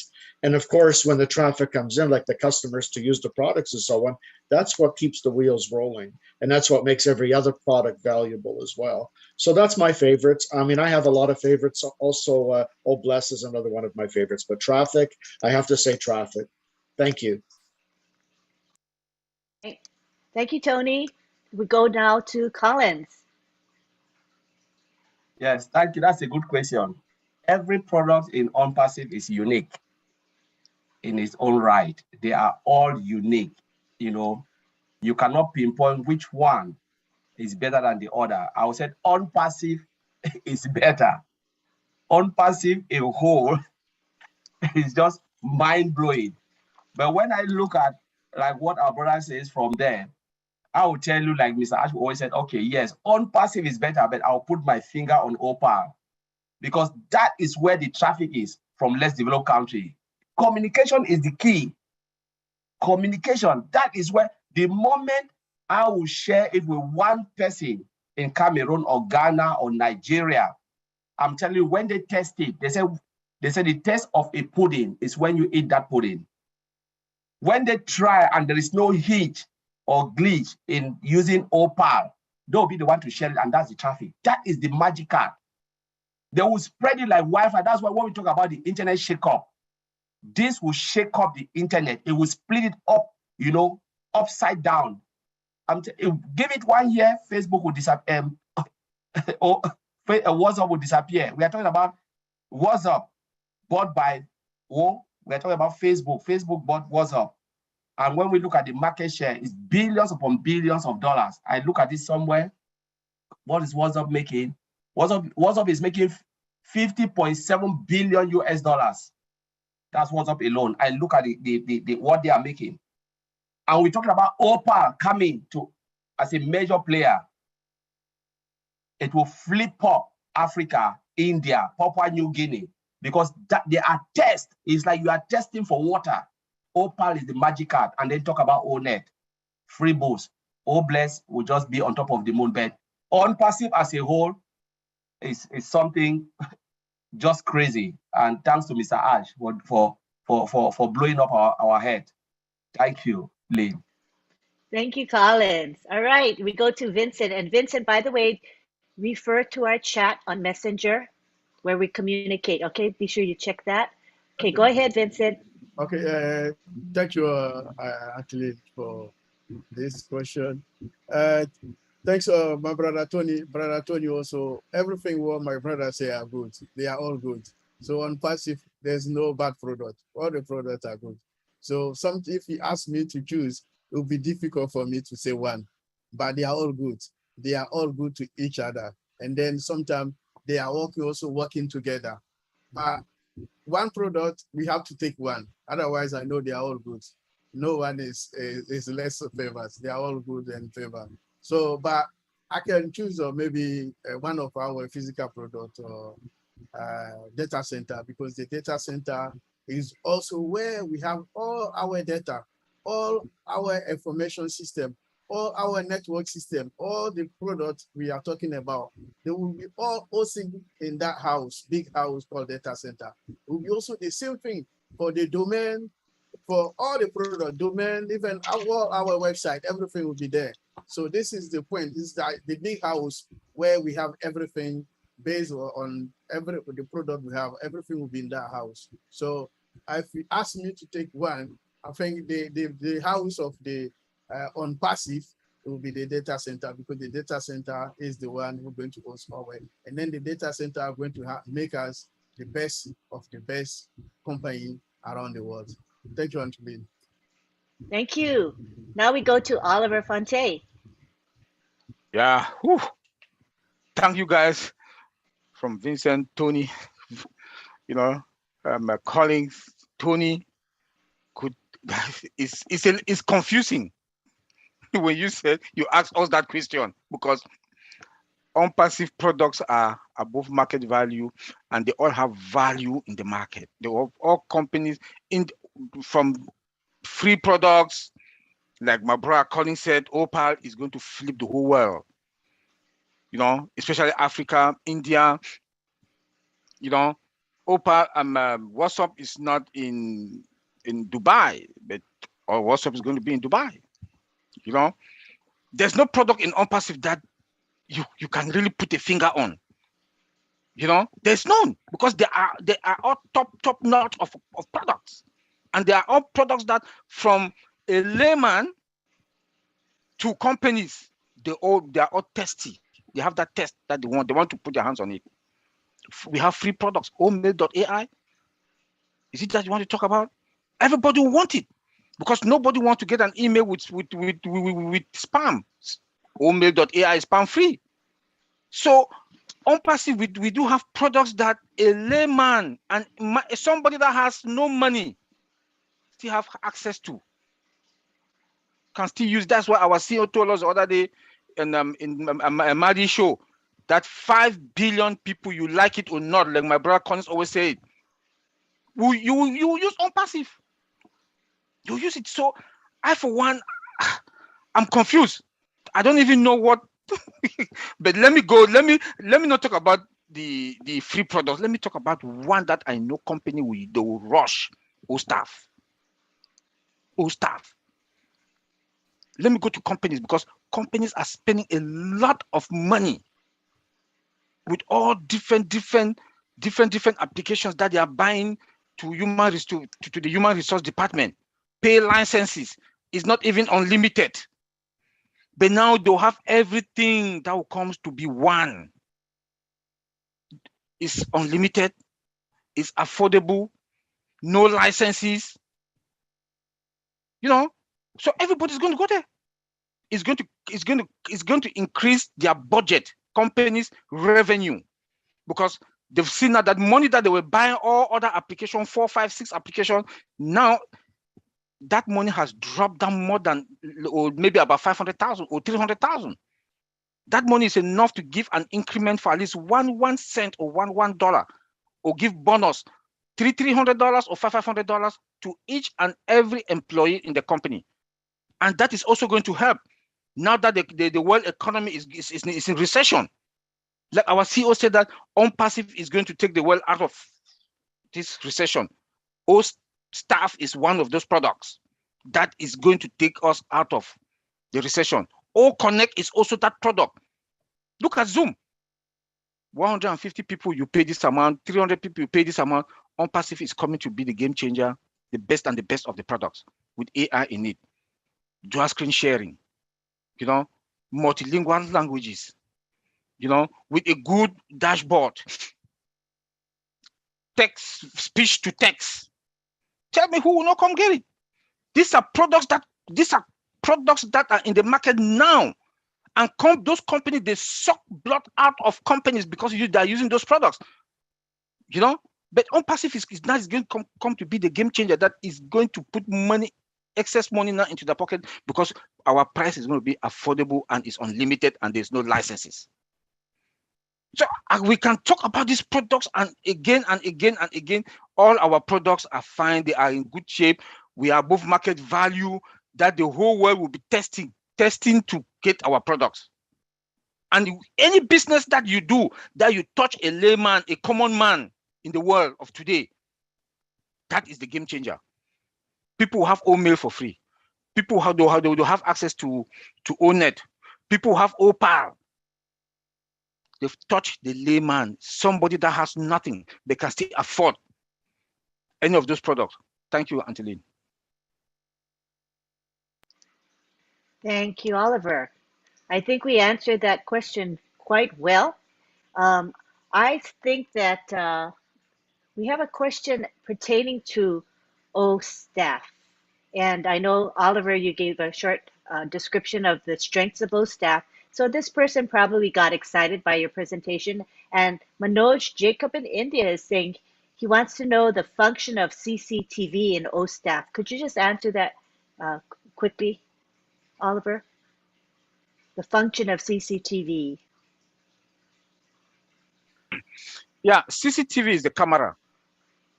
And of course, when the traffic comes in, like the customers to use the products and so on, that's what keeps the wheels rolling. And that's what makes every other product valuable as well. So that's my favorites. I mean, I have a lot of favorites. Also, Oh Bless is another one of my favorites. But traffic, I have to say traffic. Thank you. Thank you, Tony. We go now to Collins. Yes, thank you. That's a good question. Every product in ONPASSIVE is unique in its own right. They are all unique. You know, you cannot pinpoint which one is better than the other. I would say ONPASSIVE is better. ONPASSIVE a whole is just mind-blowing. But when I look at like what our brother says from there, I will tell you, like Mr. Ash always said, okay, yes, ONPASSIVE is better, but I'll put my finger on OPAL because that is where the traffic is from less developed country. Communication is the key. Communication, that is where the moment I will share it with one person in Cameroon or Ghana or Nigeria, I'm telling you, when they test it, they say the test of a pudding is when you eat that pudding. When they try and there is no hitch or glitch in using OPAL, they'll be the one to share it, and that's the traffic. That is the magic card. They will spread it like Wi-Fi. That's why when we talk about the internet shakeup, this will shake up the internet. It will split it up, you know, upside down. Give it 1 year, Facebook will disappear. Or WhatsApp will disappear. We are talking about WhatsApp bought by, oh, we are talking about Facebook. Facebook bought WhatsApp. And when we look at the market share, it's billions upon billions of dollars. I look at this somewhere. What is WhatsApp making? WhatsApp is making 50.7 billion US dollars. That's WhatsApp alone. I look at the what they are making. And we're talking about OPAL coming to as a major player. It will flip up Africa, India, Papua New Guinea, because they are test. It's like you are testing for water. OPAL is the magic card. And then talk about ONET, free boost. Oh Bless will just be on top of the moon. But ONPASSIVE as a whole is something just crazy. And thanks to Mr. Ash for blowing up our head. Thank you, Lynn. Thank you, Collins. All right, we go to Vincent. And Vincent, by the way, refer to our chat on Messenger where we communicate. Okay, be sure you check that. Okay, go ahead, Vincent. Okay, thank you, actually, for this question. Thanks, my brother Tony. Brother Tony also, everything what my brothers say are good. They are all good. So on passive, there's no bad product. All the products are good. So if you ask me to choose, it will be difficult for me to say one, but they are all good. They are all good to each other. And then sometimes they are also working together. But one product, we have to take one. Otherwise, I know they are all good. No one is less favored. They are all good and favored. So, but I can choose maybe one of our physical product or data center, because the data center is also where we have all our data, all our information system, all our network system, all the products we are talking about. They will be all hosted in that house, big house called data center. It will be also the same thing for the domain, for all the product domain, even our website, everything will be there. So this is the point, is that the big house where we have everything based on the product we have, everything will be in that house. So if you ask me to take one, I think the house of the ONPASSIVE it will be the data center, because the data center is the one who's going to host Huawei. And then the data center are going to make us the best of the best company around the world. Thank you, Antoine. Thank you. Now we go to Oliver Fonte. Yeah. Whew. Thank you guys from Vincent, Tony, you know, my colleagues, Tony, could it's confusing when you said you asked us that question, because ONPASSIVE products are above market value and they all have value in the market. They all companies from free products, like my brother Colin said, Opal is going to flip the whole world, especially Africa, India. Opal WhatsApp is not in Dubai, but or WhatsApp is going to be in Dubai. There's no product in ONPASSIVE that you can really put a finger on. There's none, because they are all top notch of products, and they are all products that from a layman to companies, they are all testy. They have that test that they want to put their hands on it. We have free products. Omail.ai. Is it that you want to talk about? Everybody will want it, because nobody wants to get an email with spam. Omail.ai is spam free. So ONPASSIVE, we do have products that a layman and somebody that has no money still have access to, can still use. That's why our CEO told us the other day in a Madi show that 5 billion people, you like it or not, like my brother Collins always said, you use ONPASSIVE. You use it. So I, for one, I'm confused. I don't even know what. But let me go. Let me not talk about the free products. Let me talk about one that I know company they will rush. OStaff. Let me go to companies, because companies are spending a lot of money with all different applications that they are buying to the human resource department. Pay licenses is not even unlimited. But now they'll have everything that will come to be one. It's unlimited, it's affordable, no licenses. So everybody's going to go there. It's going to increase their budget, companies' revenue, because they've seen that money that they were buying all other applications, 4, 5, 6 applications, now that money has dropped down more than, or maybe about 500,000 or 300,000. That money is enough to give an increment for at least 1 cent or $1, or give bonus $300 or $500 to each and every employee in the company. And that is also going to help now that the world economy is in recession. Like our CEO said, that ONPASSIVE is going to take the world out of this recession. OStaff is one of those products that is going to take us out of the recession. OConnect is also that product. Look at Zoom. 150 people, you pay this amount. 300 people, you pay this amount. ONPASSIVE is coming to be the game changer, the best and the best of the products with AI in it. Dual screen sharing, multilingual languages, with a good dashboard, text, speech to text. Tell me who will not come get it. These are products that are in the market now, and those companies, they suck blood out of companies because they are using those products. But ONPASSIVE is now going to come to be the game changer that is going to put excess money now into the pocket, because our price is going to be affordable and it's unlimited and there's no licenses. So we can talk about these products and again and again and again. All our products are fine. They are in good shape. We are above market value, that the whole world will be testing to get our products. And any business that you do, that you touch a layman, a common man in the world of today, that is the game changer. People have Omail for free. People will have access to ONET. People have Opal. They've touched the layman, somebody that has nothing, they can still afford any of those products. Thank you, Auntie LYNN. Thank you, Oliver. I think we answered that question quite well. Um, I think that we have a question pertaining to O staff. And I know, Oliver, you gave a short description of the strengths of O staff. So this person probably got excited by your presentation. And Manoj Jacob in India is saying he wants to know the function of CCTV in O staff. Could you just answer that quickly, Oliver? The function of CCTV. Yeah, CCTV is the camera.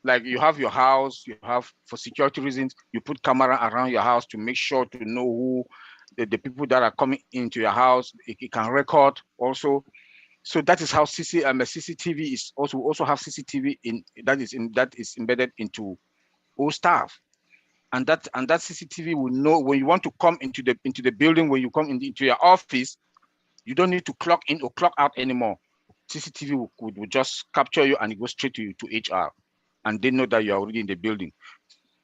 Like you have your house, you have, for security reasons, you put camera around your house to make sure to know who the people that are coming into your house. It can record also. So that is how CCTV is also have CCTV that is embedded into all staff. And that CCTV will know when you want to come into the building, when you come into your office, you don't need to clock in or clock out anymore. CCTV will just capture you and it goes straight to HR, and they know that you're already in the building.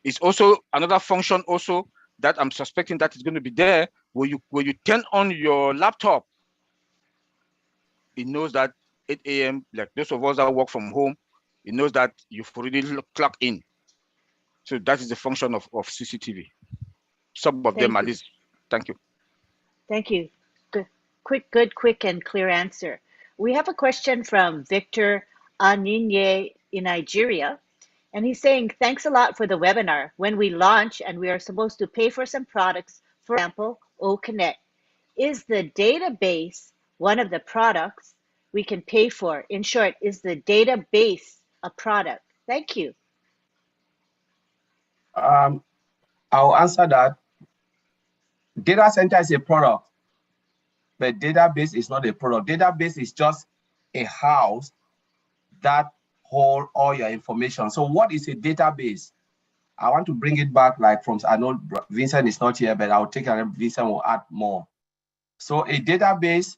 It's also another function also that I'm suspecting that is going to be there where you turn on your laptop. It knows that 8 a.m., like those of us that work from home, it knows that you've already clocked in. So that is the function of CCTV. Some of them at least. Thank you. Thank you. Good, quick, and clear answer. We have a question from Victor Aninye in Nigeria. And he's saying, thanks a lot for the webinar. When we launch and we are supposed to pay for some products, for example, OConnect, is the database one of the products we can pay for? In short, is the database a product? Thank you. I'll answer that. Data center is a product, but database is not a product. Database is just a house that hold all your information. So what is a database? I want to bring it back, like from, I know Vincent is not here, but I'll take it, Vincent will add more. So a database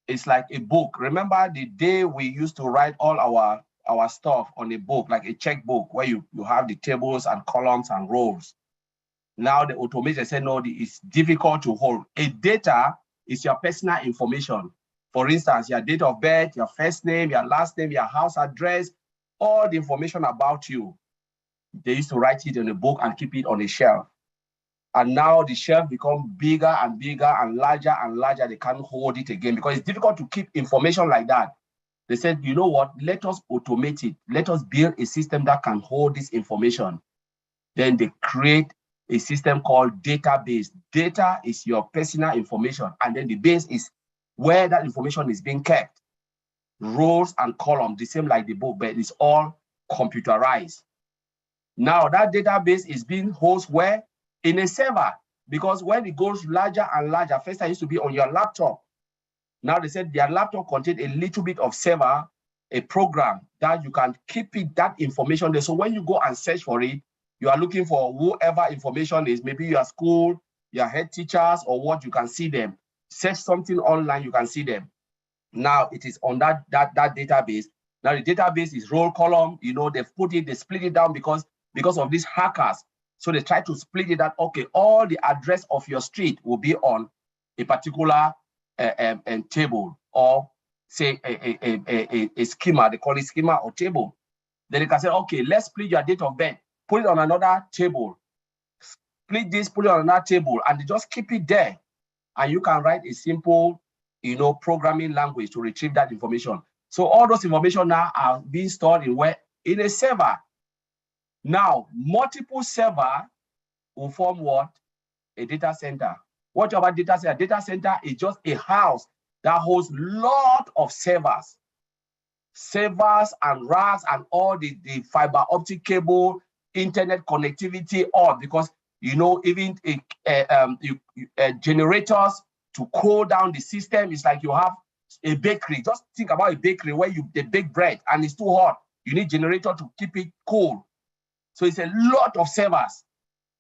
is like a book. Remember the day we used to write all our stuff on a book, like a checkbook, where you have the tables and columns and rows. Now the automation said, no, it's difficult to hold. A data is your personal information. For instance, your date of birth, your first name, your last name, your house address, all the information about you. They used to write it in a book and keep it on a shelf. And now the shelf become bigger and bigger and larger. They can't hold it again because it's difficult to keep information like that. They said, you know what, let us automate it. Let us build a system that can hold this information. Then they create a system called database. Data is your personal information. And then the base is where that information is being kept. Rows and columns, the same like the book, but it's all computerized. Now that database is being hosted where? In a server, because when it goes larger and larger, first it used to be on your laptop. Now they said their laptop contained a little bit of server, a program that you can keep it, that information there. So when you go and search for it, you are looking for whoever information is, maybe your school, your head teachers, or what, you can see them. Search something online, you can see them. Now it is on that database. Now the database is roll column, you know, they split it down because of these hackers. So they try to split it that, okay, all the address of your street will be on a particular table, or say a schema, they call it schema or table. Then they can say, okay, let's split your date of birth, put it on another table, split this, put it on another table, and they just keep it there. And you can write a simple, you know, programming language to retrieve that information. So all those information now are being stored in a server. Now, multiple server will form what? A data center. What about data center? Data center is just a house that holds a lot of servers. Servers and racks and all the fiber optic cable, internet connectivity, all, because, you know, even generators to cool down the system. It's like you have a bakery. Just think about a bakery where they bake bread and it's too hot. You need generator to keep it cool. So it's a lot of servers,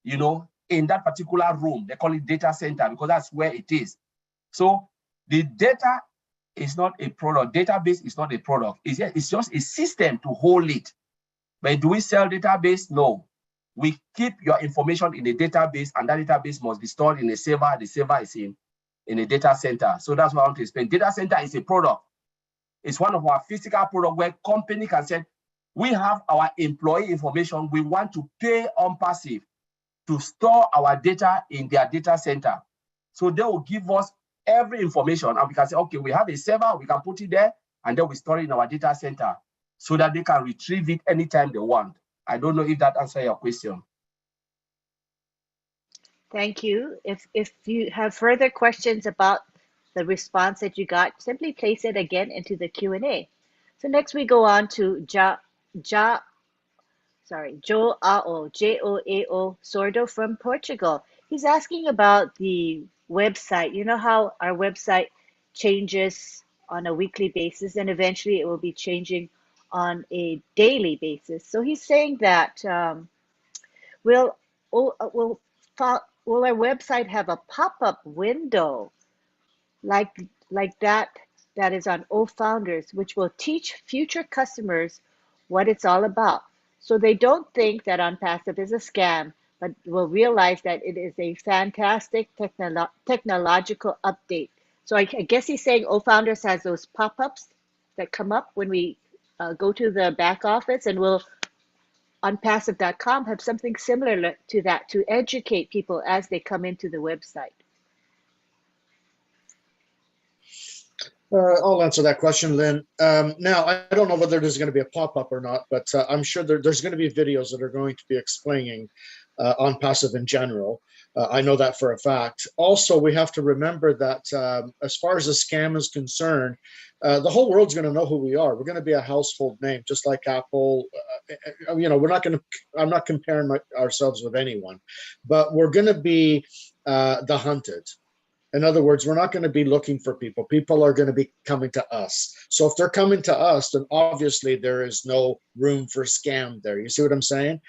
you know, in that particular room. They call it data center because that's where it is. So the data is not a product. Database is not a product. It's just a system to hold it. But do we sell database? No. We keep your information in a database, and that database must be stored in a server. The server is in a data center. So that's what I want to explain. Data center is a product. It's one of our physical products where company can say, we have our employee information. We want to pay ONPASSIVE to store our data in their data center. So they will give us every information, and we can say, okay, we have a server, we can put it there, and then we store it in our data center so that they can retrieve it anytime they want. I don't know if that answers your question. Thank you. If you have further questions about the response that you got, simply place it again into the Q&A. So next we go on to Joao, Joao Sordo from Portugal. He's asking about the website. You know how our website changes on a weekly basis, and eventually it will be changing on a daily basis. So he's saying that will our website have a pop-up window like that is on O Founders, which will teach future customers what it's all about, so they don't think that ONPASSIVE is a scam, but will realize that it is a fantastic technological update. So I guess he's saying O Founders has those pop-ups that come up when we go to the back office, and will ONPASSIVE.com have something similar to that to educate people as they come into the website? I'll answer that question, Lynn. Now, I don't know whether there's going to be a pop-up or not, but I'm sure there's going to be videos that are going to be explaining ONPASSIVE in general. I know that for a fact. Also, we have to remember that as far as the scam is concerned, the whole world's going to know who we are. We're going to be a household name, just like Apple. We're not going to. I'm not comparing ourselves with anyone, but we're going to be the hunted. In other words, we're not going to be looking for people. People are going to be coming to us. So if they're coming to us, then obviously there is no room for scam there. You see what I'm saying?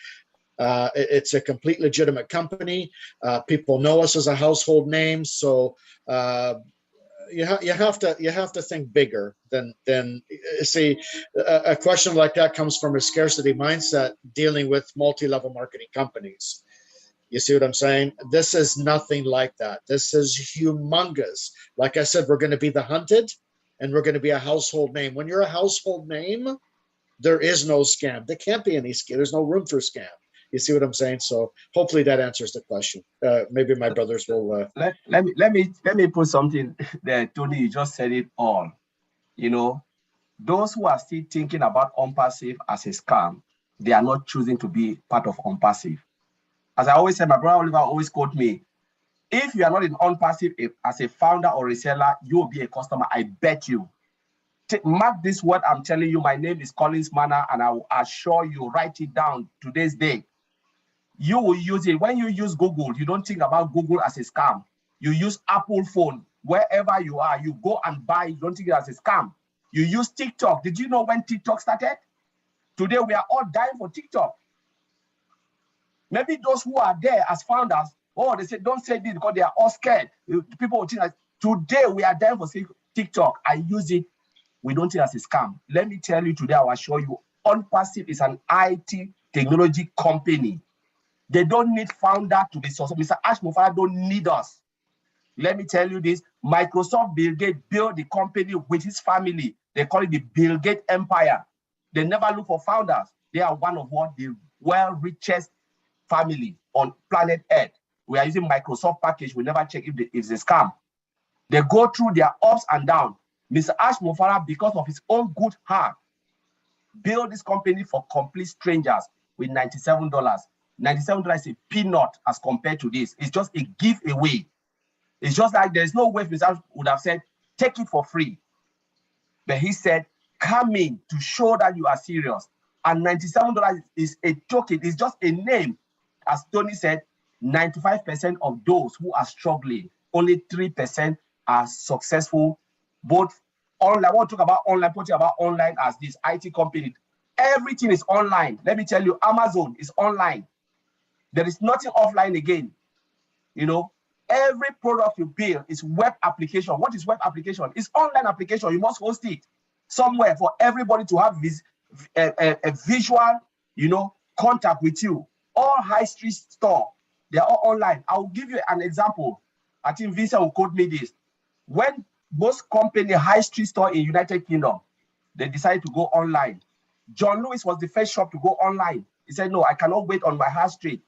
It's a complete legitimate company. People know us as a household name. So you have to think bigger than see. A question like that comes from a scarcity mindset dealing with multi-level marketing companies. You see what I'm saying? This is nothing like that. This is humongous. Like I said, we're going to be the hunted, and we're going to be a household name. When you're a household name, there is no scam. There can't be any scam. There's no room for scam. You see what I'm saying? So hopefully that answers the question. Maybe my brothers will. Let me put something there, Tony. You just said it all. Those who are still thinking about ONPASSIVE as a scam, they are not choosing to be part of ONPASSIVE. As I always say, my brother Oliver always quote me, if you are not in ONPASSIVE as a founder or reseller, you will be a customer. I bet you. Mark this word I'm telling you. My name is Collins Manna, and I will assure you, write it down today's date. You will use it. When you use Google, you don't think about Google as a scam. You use Apple phone. Wherever you are, you go and buy. You don't think it as a scam. You use TikTok. Did you know when TikTok started? Today, we are all dying for TikTok. Maybe those who are there as founders, they say, don't say this because they are all scared. People will think like, today we are dying for TikTok. I use it. We don't think it's a scam. Let me tell you today, I will show you, ONPASSIVE is an IT technology company. They don't need founder to be successful. Mr. Ash Mufara don't need us. Let me tell you this, Microsoft Bill Gates built the company with his family. They call it the Bill Gates Empire. They never look for founders. They are one of the richest family on planet Earth. We are using Microsoft package. We never check if it's a scam. They go through their ups and downs. Mr. Ash Mufara, because of his own good heart, built this company for complete strangers with $97. $97 is a peanut as compared to this. It's just a giveaway. It's just like there's no way Mr. Ash would have said, take it for free. But he said, come in to show that you are serious. And $97 is a token. It's just a name. As Tony said, 95% of those who are struggling, only 3% are successful. Both online, I want to talk about online, putting about online as this IT company. Everything is online. Let me tell you, Amazon is online. There is nothing offline again. Every product you build is web application. What is web application? It's online application. You must host it somewhere for everybody to have this a visual, contact with you. all high street store, they're all online. I'll give you an example. I think Vincent will quote me this. When most company high street store in United Kingdom, they decided to go online. John Lewis was the first shop to go online. He said, no, I cannot wait on my high street.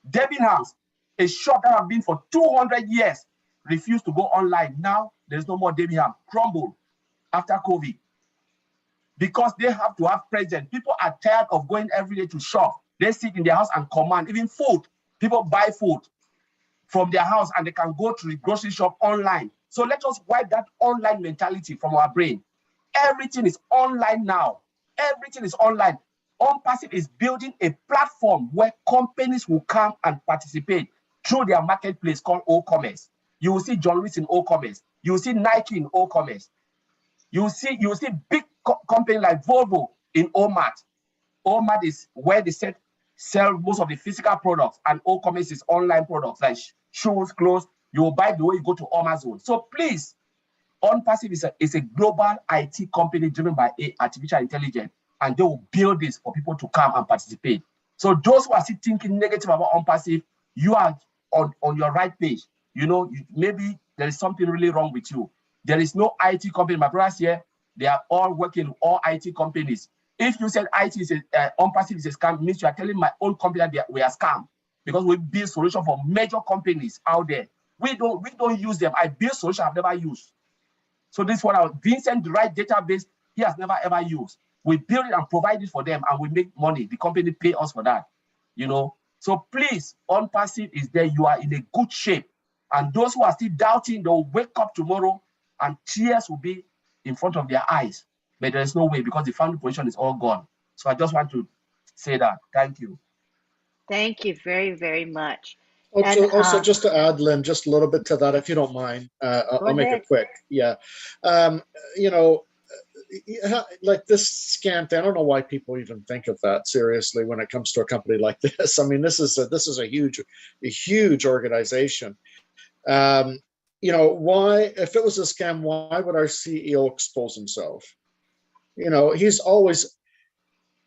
Debenhams, a shop that have been for 200 years, refused to go online. Now, there's no more Debenhams. Crumble after COVID. Because they have to have presence. People are tired of going every day to shop. They sit in their house and command. Even food, people buy food from their house and they can go to the grocery shop online. So let us wipe that online mentality from our brain. Everything is online now. Everything is online. ONPASSIVE is building a platform where companies will come and participate through their marketplace called O-Commerce. You will see John Lewis in O-Commerce. You will see Nike in O-Commerce. You will see big companies like Volvo in OMAT. OMAT is where they sell most of the physical products, and O-Commerce is online products like shoes, clothes. You will buy the way you go to Amazon. So please, ONPASSIVE is a global IT company driven by artificial intelligence, and they will build this for people to come and participate. So those who are still thinking negative about ONPASSIVE, you are on your right page. You know, maybe there is something really wrong with you. There is no IT company. My brothers here, they are all working with all IT companies. If you said IT is ONPASSIVE is a scam, it means you are telling my own company that we are scam, because we build solution for major companies out there. We don't use them. I build solution I've never used. So this is what Vincent, the right database, he has never ever used. We build it and provide it for them, and we make money. The company pay us for that, you know. So please, ONPASSIVE is there. You are in a good shape. And those who are still doubting, they'll wake up tomorrow and tears will be in front of their eyes. But there is no way, because the family position is all gone. So I just want to say that. Thank you. Thank you very, very much. Also, just to add, Lynn, just a little bit to that, if you don't mind, I'll make it quick. Yeah. You know, like this scam thing, I don't know why people even think of that seriously when it comes to a company like this. I mean, this is a huge organization. You know, why, if it was a scam, why would our CEO expose himself? You know, he's always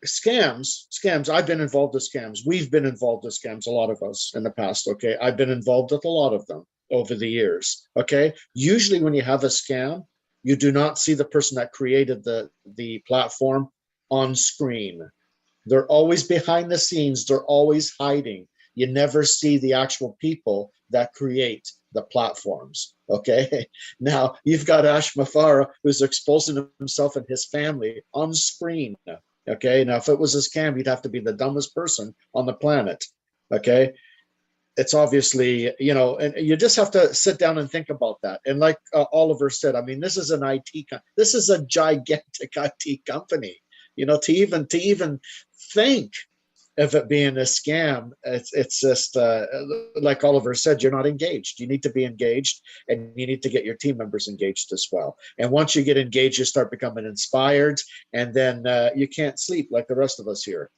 scams. I've been involved with scams. We've been involved with scams, a lot of us in the past. Okay. I've been involved with a lot of them over the years. Okay. Usually when you have a scam, you do not see the person that created the platform on screen. They're always behind the scenes. They're always hiding. You never see the actual people that create the platforms. Okay. Now you've got Ash Mafara, who's exposing himself and his family on screen. Okay. Now, if it was a scam, you'd have to be the dumbest person on the planet. Okay. It's obviously, you know, and you just have to sit down and think about that. And like Oliver said, I mean, this is an this is a gigantic IT company, you know, to even think of it being a scam, it's just like Oliver said, you're not engaged. You need to be engaged, and you need to get your team members engaged as well. And once you get engaged, you start becoming inspired, and then you can't sleep like the rest of us here.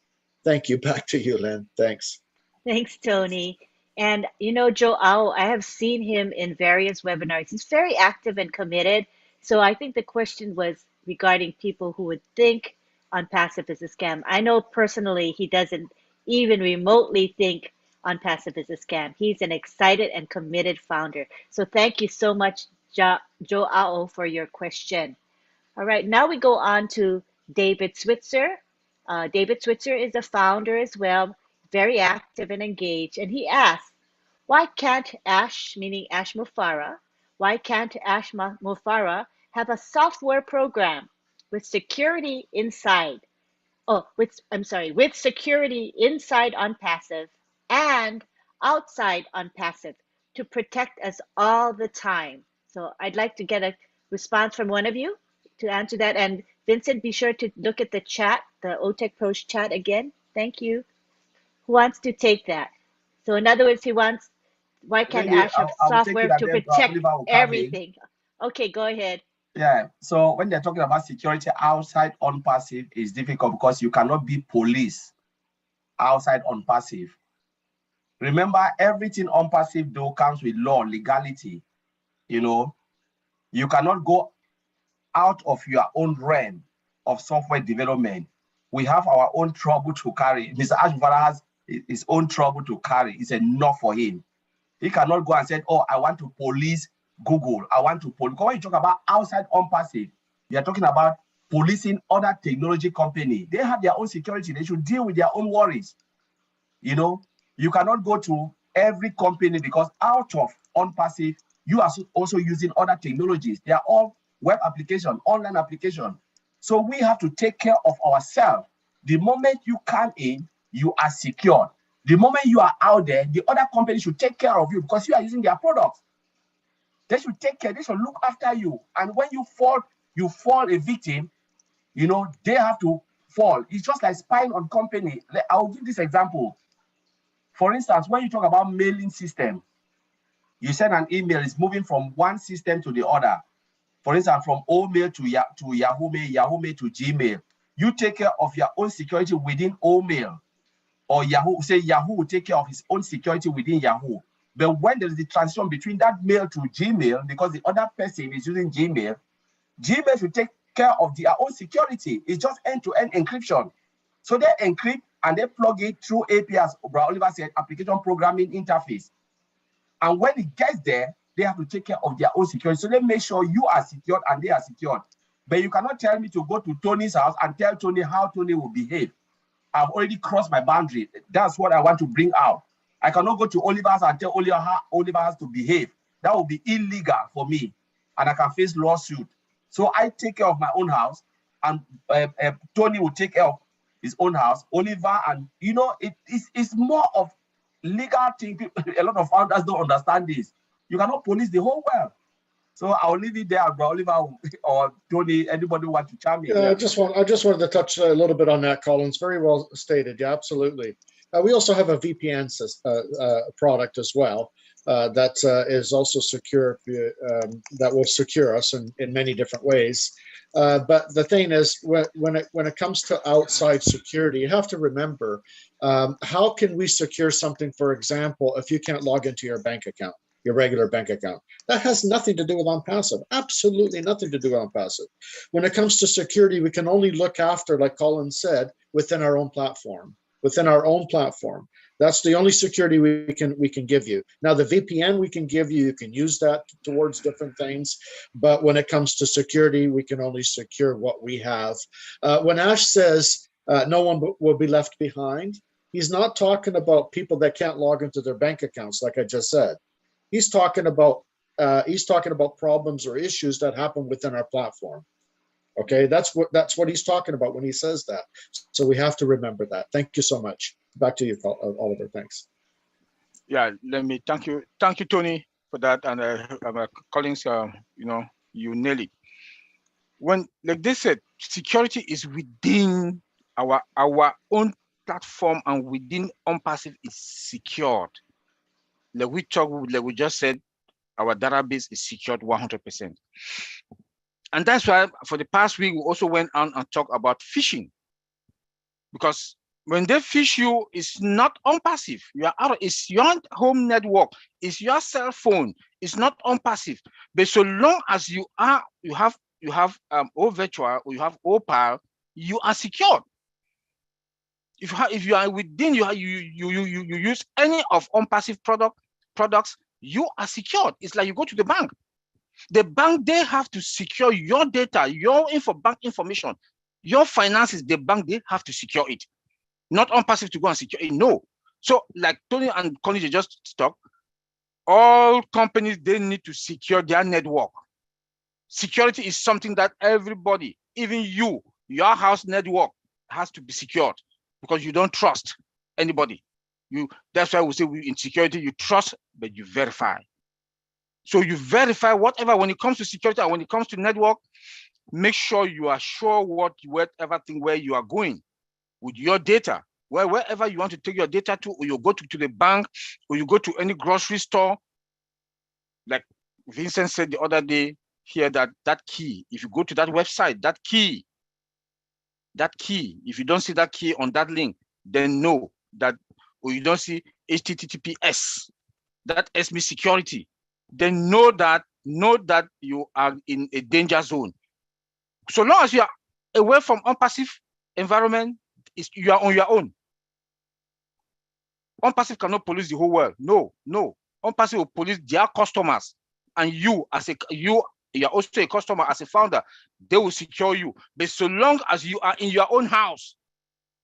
Thank you. Back to you, Lynn. Thanks. Thanks, Tony. And you know, Joe Au, I have seen him in various webinars. He's very active and committed. So I think the question was regarding people who would think ONPASSIVE is a scam. I know personally he doesn't even remotely think ONPASSIVE is a scam. He's an excited and committed founder. So thank you so much, Joe Au, for your question. All right, now we go on to David Switzer. David Switzer is a founder as well, very active and engaged. And he asked, why can't Ash, meaning Ash Mufara, why can't Ash Mufara have a software program with security inside? With security inside ONPASSIVE and outside ONPASSIVE to protect us all the time. So I'd like to get a response from one of you to answer that. And Vincent, be sure to look at the chat, the OTech Pros chat again. Thank you. Who wants to take that? So in other words, he wants, why can't Really, Ash have software to protect everything? Okay, go ahead. Yeah, so when they're talking about security outside ONPASSIVE, it's difficult because you cannot be police outside ONPASSIVE. Remember, everything ONPASSIVE though comes with law, legality. You know, you cannot go out of your own realm of software development. We have our own trouble to carry. Mr. Ashvara has his own trouble to carry is enough for him. He cannot go and say, oh, I want to police Google. I want to police. When you talk about outside ONPASSIVE, you are talking about policing other technology company. They have their own security. They should deal with their own worries. You know, you cannot go to every company because out of ONPASSIVE, you are also using other technologies. They are all web application, online application. So we have to take care of ourselves. The moment you come in, you are secured. The moment you are out there, the other company should take care of you because you are using their products. They should take care, they should look after you. And when you fall a victim, you know, they have to fall. It's just like spying on company. I'll give this example. For instance, when you talk about mailing system, you send an email, it's moving from one system to the other. For instance, from Omail to Yahoo Mail, Yahoo Mail to Gmail. You take care of your own security within Omail, or Yahoo, say Yahoo will take care of his own security within Yahoo. But when there is the transition between that mail to Gmail, because the other person is using Gmail, Gmail should take care of their own security. It's just end-to-end encryption. So they encrypt and they plug it through APIs, Brother Oliver said, application programming interface. And when it gets there, they have to take care of their own security. So they make sure you are secured and they are secured. But you cannot tell me to go to Tony's house and tell Tony how Tony will behave. I've already crossed my boundary. That's what I want to bring out. I cannot go to Oliver's house and tell Oliver how Oliver has to behave. That would be illegal for me, and I can face lawsuit. So I take care of my own house, and Tony will take care of his own house. Oliver, and you know, it's more of legal thing. A lot of founders don't understand this. You cannot police the whole world. So I'll leave it there, bro. Oliver or Tony, anybody want to chime in? Yeah, I just wanted to touch a little bit on that, Collins. Very well stated. Yeah, absolutely. We also have a VPN product as well that is also secure, that will secure us in many different ways. But the thing is, when it comes to outside security, you have to remember, how can we secure something, for example, if you can't log into your bank account, your regular bank account? That has nothing to do with ONPASSIVE. Absolutely nothing to do with ONPASSIVE. When it comes to security, we can only look after, like Colin said, within our own platform. Within our own platform. That's the only security we can give you. Now, the VPN we can give you, you can use that towards different things. But when it comes to security, we can only secure what we have. When Ash says no one will be left behind, he's not talking about people that can't log into their bank accounts, like I just said. He's talking about problems or issues that happen within our platform. Okay, that's what he's talking about when he says that. So we have to remember that. Thank you so much. Back to you, Oliver. Thanks. Yeah, let me thank you, Tony, for that. And Collins, you know, you nail it. When, like they said, security is within our own platform, and within ONPASSIVE is secured. Like we just said, our database is secured 100%. And that's why for the past week, we also went on and talked about phishing. Because when they phish you, it's not ONPASSIVE. You are out. It's your home network. It's your cell phone. It's not ONPASSIVE. But so long as you have OVirtual or you have OPAL, you are secured. If you are within, you use any of ONPASSIVE products, you are secured. It's like you go to the bank. The bank, they have to secure your data, your bank information, your finances. The bank, they have to secure it, not ONPASSIVE to go and secure it. No. So like Tony and Connie just talked, all companies, they need to secure their network. Security is something that everybody, even your house network has to be secured, because you don't trust anybody. That's why we say in security, you trust, but you verify. So you verify whatever, when it comes to security and when it comes to network, make sure you are sure whatever thing where you are going with your data. Wherever you want to take your data to, or you go to the bank, or you go to any grocery store, like Vincent said the other day here, that key, if you go to that website, that key, if you don't see that key on that link, then know that, or you don't see HTTPS, that S means security, then know that you are in a danger zone. So long as you are away from ONPASSIVE environment, you are on your own. ONPASSIVE cannot police the whole world. No, no. ONPASSIVE will police their customers, and you are also a customer as a founder. They will secure you. But so long as you are in your own house,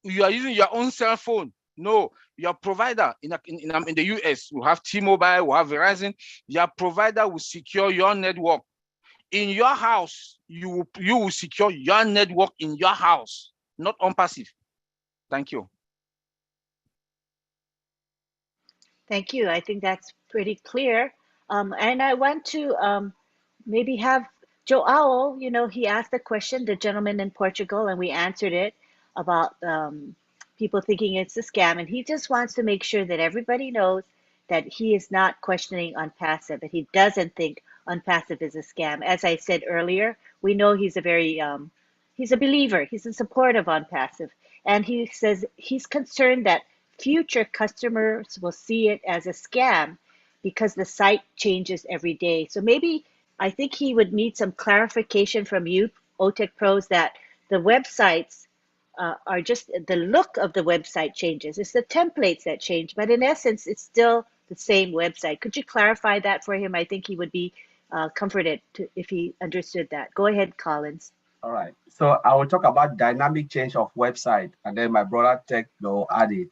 you are using your own cell phone. No, your provider in the US, we have T-Mobile, we have Verizon. Your provider will secure your network in your house. You will secure your network in your house, not ONPASSIVE. Thank you. Thank you. I think that's pretty clear. And I want to maybe have Joao, you know, he asked the question, the gentleman in Portugal, and we answered it about people thinking it's a scam. And he just wants to make sure that everybody knows that he is not questioning ONPASSIVE, that he doesn't think ONPASSIVE is a scam. As I said earlier, we know he's a very, he's a believer, he's in support of ONPASSIVE. And he says he's concerned that future customers will see it as a scam because the site changes every day. So maybe I think he would need some clarification from you, OTech Pros, that the websites are just the look of the website changes. It's the templates that change, but in essence, it's still the same website. Could you clarify that for him? I think he would be comforted if he understood that. Go ahead, Collins. All right. So I will talk about dynamic change of website, and then my brother Tech will add it.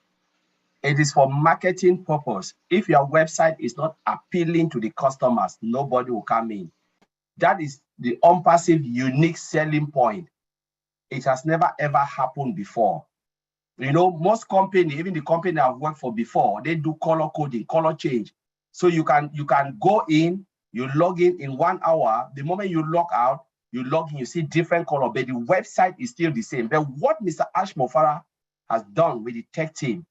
It is for marketing purpose. If your website is not appealing to the customers, nobody will come in. That is the ONPASSIVE unique selling point. It has never ever happened before. You know, most companies, even the company I've worked for before, they do color coding, color change. So you can go in, you log in 1 hour. The moment you log out, you log in, you see different color, but the website is still the same. But what Mr. Ashmofara has done with the tech team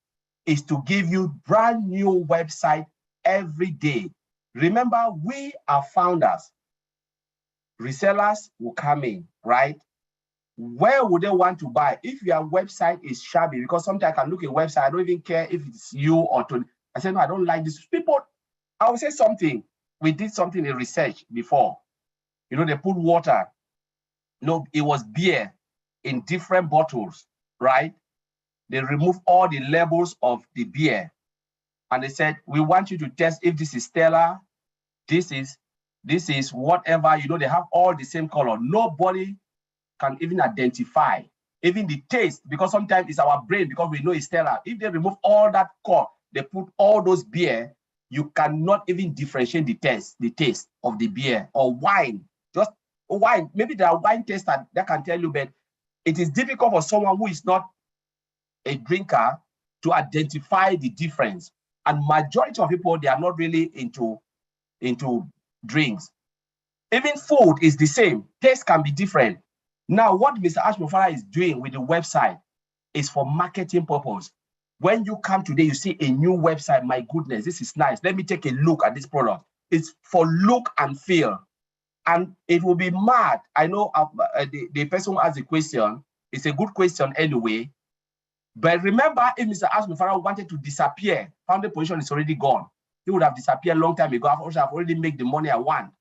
is to give you brand new website every day. Remember, we are founders. Resellers will come in, right? Where would they want to buy? If your website is shabby, because sometimes I can look at a website, I don't even care if it's you or to. I say, no, I don't like this. People, I will say something. We did something in research before. You know, they put water. No, it was beer in different bottles, right? They removed all the labels of the beer. And they said, we want you to test if this is Stella, this is whatever, you know, they have all the same color. Nobody can even identify, even the taste, because sometimes it's our brain, because we know it's Stella. If they remove all that color, they put all those beer, you cannot even differentiate the taste of the beer or wine. Just wine, maybe there are wine testers that can tell you, but it is difficult for someone who is not a drinker to identify the difference. And majority of people, they are not really into drinks. Even food is the same. Taste can be different. Now, what Mr. Ashmofara is doing with the website is for marketing purpose. When you come today, you see a new website. My goodness, this is nice. Let me take a look at this product. It's for look and feel. And it will be mad. I know the person who asked the question, it's a good question anyway. But remember, if Mr. Ashmofara wanted to disappear, founder position is already gone. He would have disappeared a long time ago. I've already made the money I want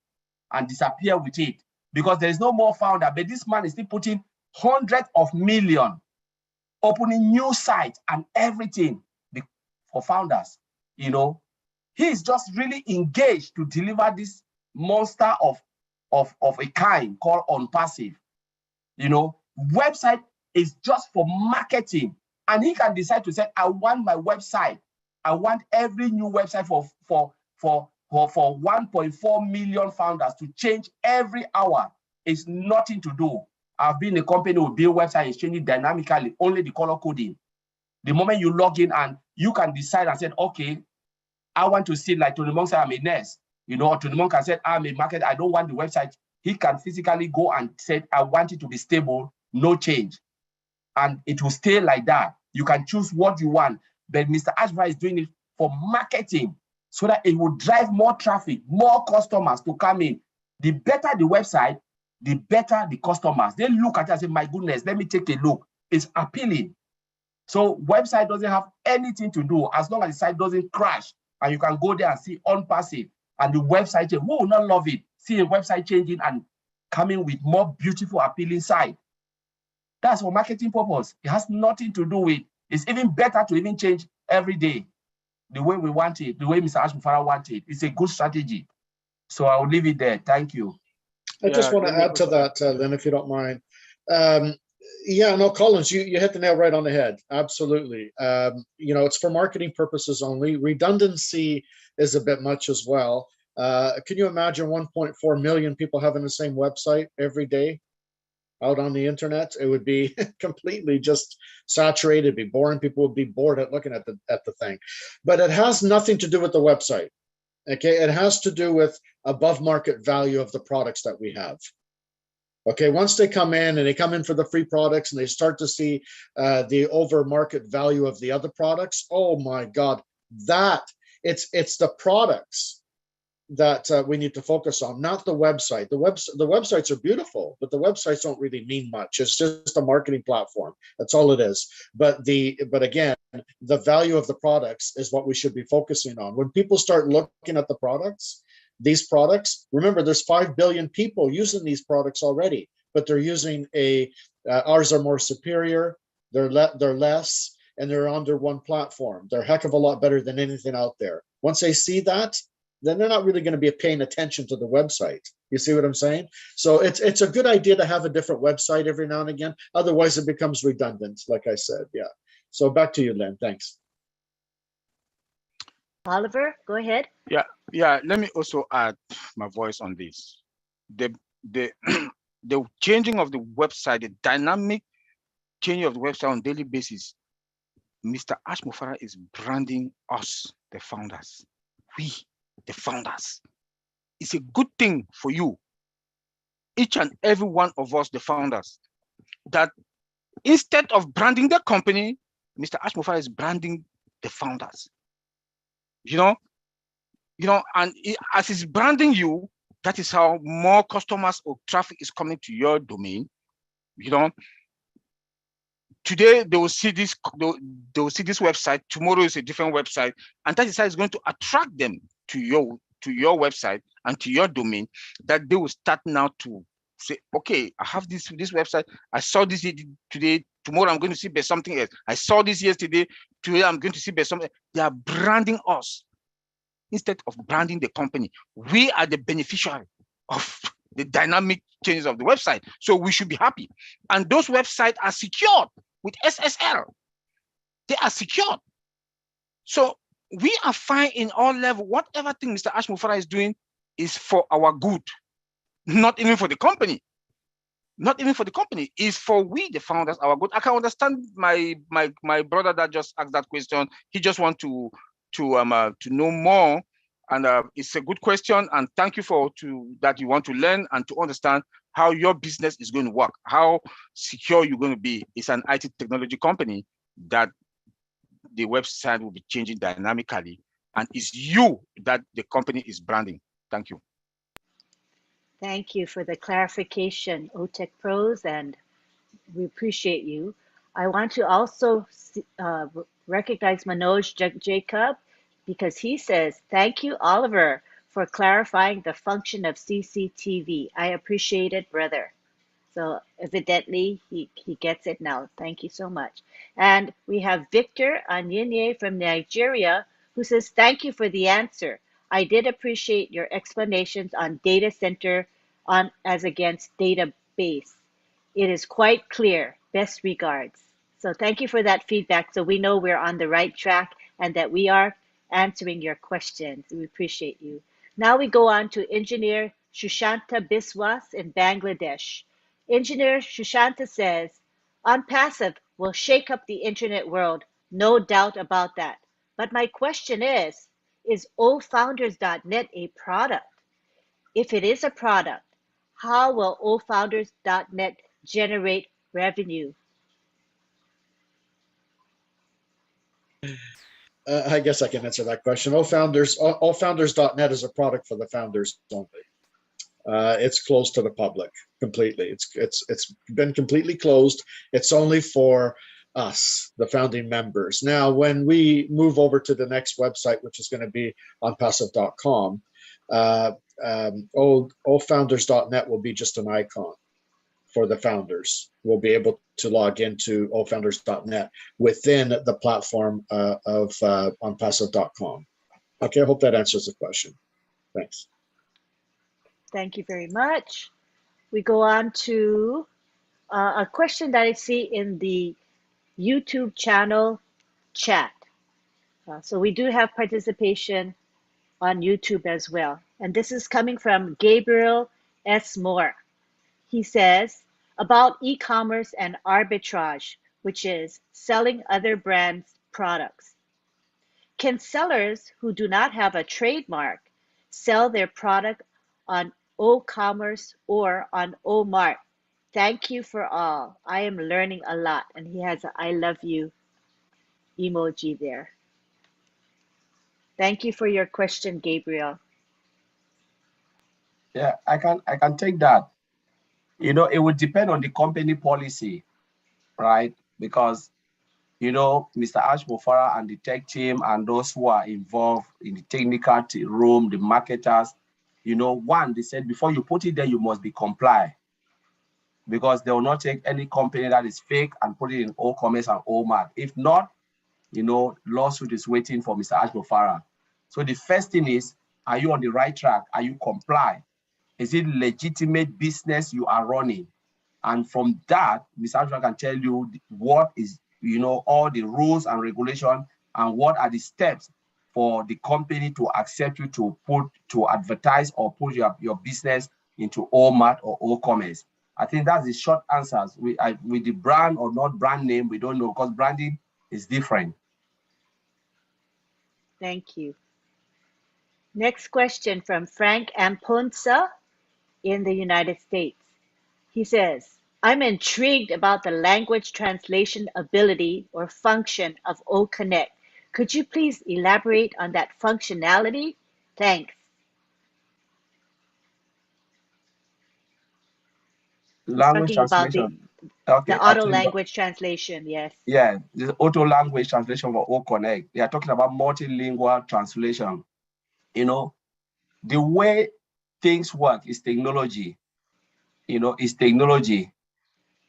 and disappear with it, because there is no more founder. But this man is still putting hundreds of millions, opening new sites and everything for founders. You know, he is just really engaged to deliver this monster of a kind called ONPASSIVE. You know, website is just for marketing. And he can decide to say, I want my website. I want every new website for 1.4 million founders to change every hour. It's nothing to do. I've been in a company who build website is changing dynamically, only the color coding. The moment you log in and you can decide and say, okay, I want to see, like Tony Monk said, I'm a nurse. You know, Tony Monk can say, I'm a market, I don't want the website. He can physically go and say, I want it to be stable, no change. And it will stay like that. You can choose what you want. But Mr. Ashmofara is doing it for marketing so that it will drive more traffic, more customers to come in. The better the website, the better the customers. They look at it and say, my goodness, let me take a look. It's appealing. So website doesn't have anything to do as long as the site doesn't crash. And you can go there and see ONPASSIVE and the website, who will not love it? See a website changing and coming with more beautiful, appealing site. That's for marketing purpose. It has nothing to do with, it's even better to even change every day. the way we want it, the way Mr. Ashmufara wants it. It's a good strategy. So I'll leave it there. Thank you. I just want to add to that, Lynn, if you don't mind. Yeah, no, Collins, you hit the nail right on the head. Absolutely. You know, it's for marketing purposes only. Redundancy is a bit much as well. Can you imagine 1.4 million people having the same website every day out on the internet? It would be completely just saturated, it'd be boring. People would be bored at looking at the thing. But it has nothing to do with the website. Okay, it has to do with above market value of the products that we have. Okay, once they come in and they come in for the free products and they start to see the over market value of the other products, oh my God, that it's the products that we need to focus on, not the website. The websites are beautiful, but the websites don't really mean much. It's just a marketing platform. That's all it is. But again, the value of the products is what we should be focusing on. When people start looking at the products, these products, remember, there's 5 billion people using these products already, but they're using ours are more superior. They're less, and they're under one platform. They're a heck of a lot better than anything out there. Once they see that, then they're not really going to be paying attention to the website. You see what I'm saying? So it's a good idea to have a different website every now and again. Otherwise, it becomes redundant, like I said. Yeah. So back to you, Lynn. Thanks. Oliver, go ahead. Yeah. Let me also add my voice on this. The the changing of the website, the dynamic changing of the website on a daily basis. Mr. Ashmufara is branding us, the founders. We, the founders. It's a good thing for you, each and every one of us, the founders, that instead of branding the company, Mr. Ashmufara is branding the founders. You know, and as he's branding you, that is how more customers or traffic is coming to your domain. You know, today they will see this website, tomorrow is a different website, and that is how it's going to attract them to your website and to your domain, that they will start now to say, okay, I have this website, I saw this today, tomorrow I'm going to see there's something else. I saw this yesterday, today I'm going to see there's something. They are branding us instead of branding the company. We are the beneficiary of the dynamic changes of the website, so we should be happy. And those websites are secured with SSL. They are secured. So we are fine in all levels. Whatever thing Mr. Ashmufara is doing is for our good, not even for the company. Not even for the company. It's for we, the founders, our good. I can understand my brother that just asked that question. He just wants to know more, and it's a good question. And thank you that you want to learn and to understand how your business is going to work, how secure you're going to be. It's an IT technology company that the website will be changing dynamically, and it's you that the company is branding. Thank you. Thank you for the clarification, OTech Pros, and we appreciate you. I want to also recognize Manoj Jacob, because he says, thank you, Oliver, for clarifying the function of CCTV. I appreciate it, brother. So evidently, he gets it now. Thank you so much. And we have Victor Anyinye from Nigeria, who says, thank you for the answer. I did appreciate your explanations on data center as against database. It is quite clear. Best regards. So thank you for that feedback. So we know we're on the right track and that we are answering your questions. We appreciate you. Now we go on to Engineer Shushanta Biswas in Bangladesh. Engineer Shushanta says, ONPASSIVE will shake up the internet world, no doubt about that. But my question is OFounders.net a product? If it is a product, how will OFounders.net generate revenue? I guess I can answer that question. OFounders.net is a product for the founders only. It's closed to the public completely. It's been completely closed. It's only for us, the founding members. Now, when we move over to the next website, which is going to be ONPASSIVE.com, OFounders.net will be just an icon for the founders. We'll be able to log into ofounders.net within the platform of onpassive.com. Okay, I hope that answers the question. Thanks. Thank you very much. We go on to a question that I see in the YouTube channel chat. So we do have participation on YouTube as well. And this is coming from Gabriel S. Moore. He says, about e-commerce and arbitrage, which is selling other brands' products. Can sellers who do not have a trademark sell their product on O-commerce or on O-mart? Thank you for all. I am learning a lot. And he has a I love you emoji there. Thank you for your question, Gabriel. Yeah, I can take that. You know, it would depend on the company policy, right? Because, you know, Mr. Ashmofara and the tech team and those who are involved in the technical room, the marketers, you know, one, they said before you put it there, you must be comply, because they will not take any company that is fake and put it in O-commerce and O-mart. If not, you know, lawsuit is waiting for Mr. Ashmofara. So the first thing is, are you on the right track? Are you comply? Is it legitimate business you are running? And from that, Mr. Ashmofara can tell you what is, you know, all the rules and regulation and what are the steps for the company to accept you to advertise or put your business into O-mart or O-commerce. I think that's the short answers. With the brand or not brand name, we don't know, because branding is different. Thank you. Next question from Frank Amponsa in the United States. He says, I'm intrigued about the language translation ability or function of OConnect. Could you please elaborate on that functionality? Thanks. Language Talking about translation. Okay, the auto language translation, yes. Yeah, the auto language translation for OConnect. They are talking about multilingual translation. You know, the way things work is technology. You know, is technology.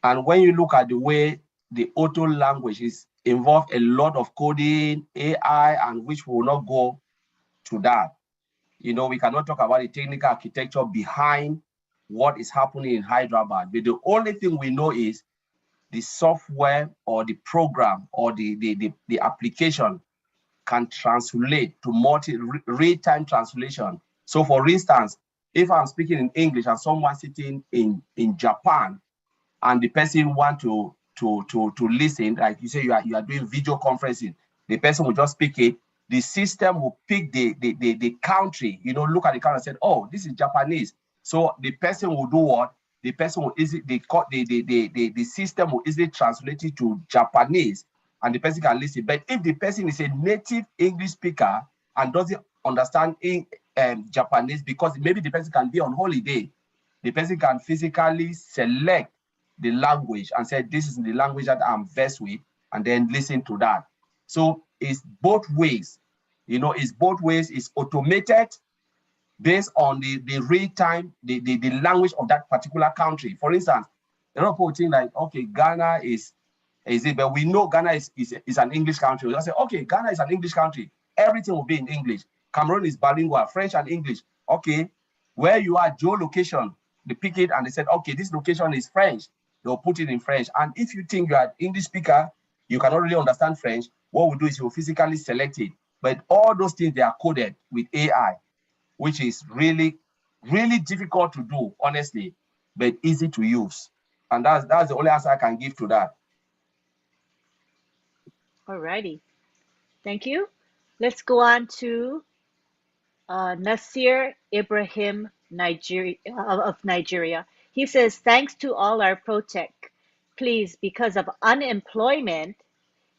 And when you look at the way the auto language is involved a lot of coding, AI, and which will not go to that. You know, we cannot talk about the technical architecture behind what is happening in Hyderabad. But the only thing we know is the software or the program or the application can translate to real-time translation. So for instance, if I'm speaking in English and someone sitting in Japan and the person want to listen, like you say you are doing video conferencing, the person will just speak it, the system will pick the country, you know, look at the country and say, oh, this is Japanese. So the person will do what? The person will easily, the system will easily translate it to Japanese and the person can listen. But if the person is a native English speaker and doesn't understand Japanese, because maybe the person can be on holiday, the person can physically select the language and say, this is the language that I'm versed with, and then listen to that. So it's both ways, you know, it's both ways. It's automated based on the real time, the language of that particular country. For instance, a lot of people think like, okay, Ghana is it, but we know Ghana is an English country. We'll say, okay, Ghana is an English country. Everything will be in English. Cameroon is bilingual, French and English. Okay, where you are, geolocation, they pick it and they said, okay, this location is French. They'll put it in French. And if you think you are an English speaker, you cannot really understand French, what we'll do is you'll physically select it. But all those things, they are coded with AI, which is really, really difficult to do, honestly, but easy to use. And that's the only answer I can give to that. All righty. Thank you. Let's go on to Nasir Ibrahim of Nigeria. He says, thanks to all our ProTech. Please, because of unemployment,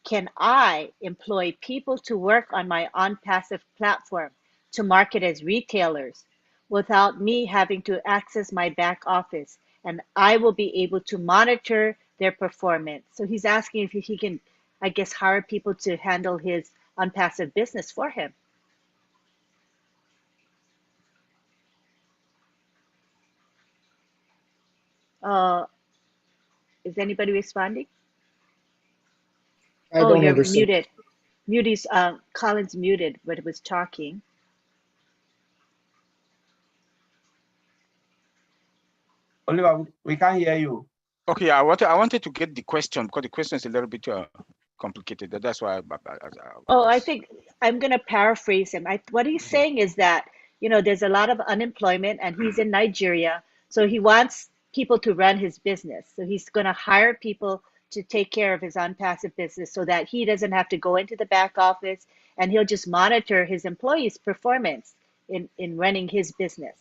can I employ people to work on my ONPASSIVE platform to market as retailers without me having to access my back office? And I will be able to monitor their performance. So he's asking if he can, I guess, hire people to handle his ONPASSIVE business for him. Is anybody responding? I Oh, don't you're understand. muted. Muty's Colin's muted, but it was talking. Oliver, we can't hear you. Okay, I wanted to get the question because the question is a little bit complicated. That's why I think I'm going to paraphrase him. What he's saying is that, there's a lot of unemployment and he's in Nigeria. So he wants people to run his business. So he's going to hire people to take care of his ONPASSIVE business so that he doesn't have to go into the back office, and he'll just monitor his employees' performance in running his business.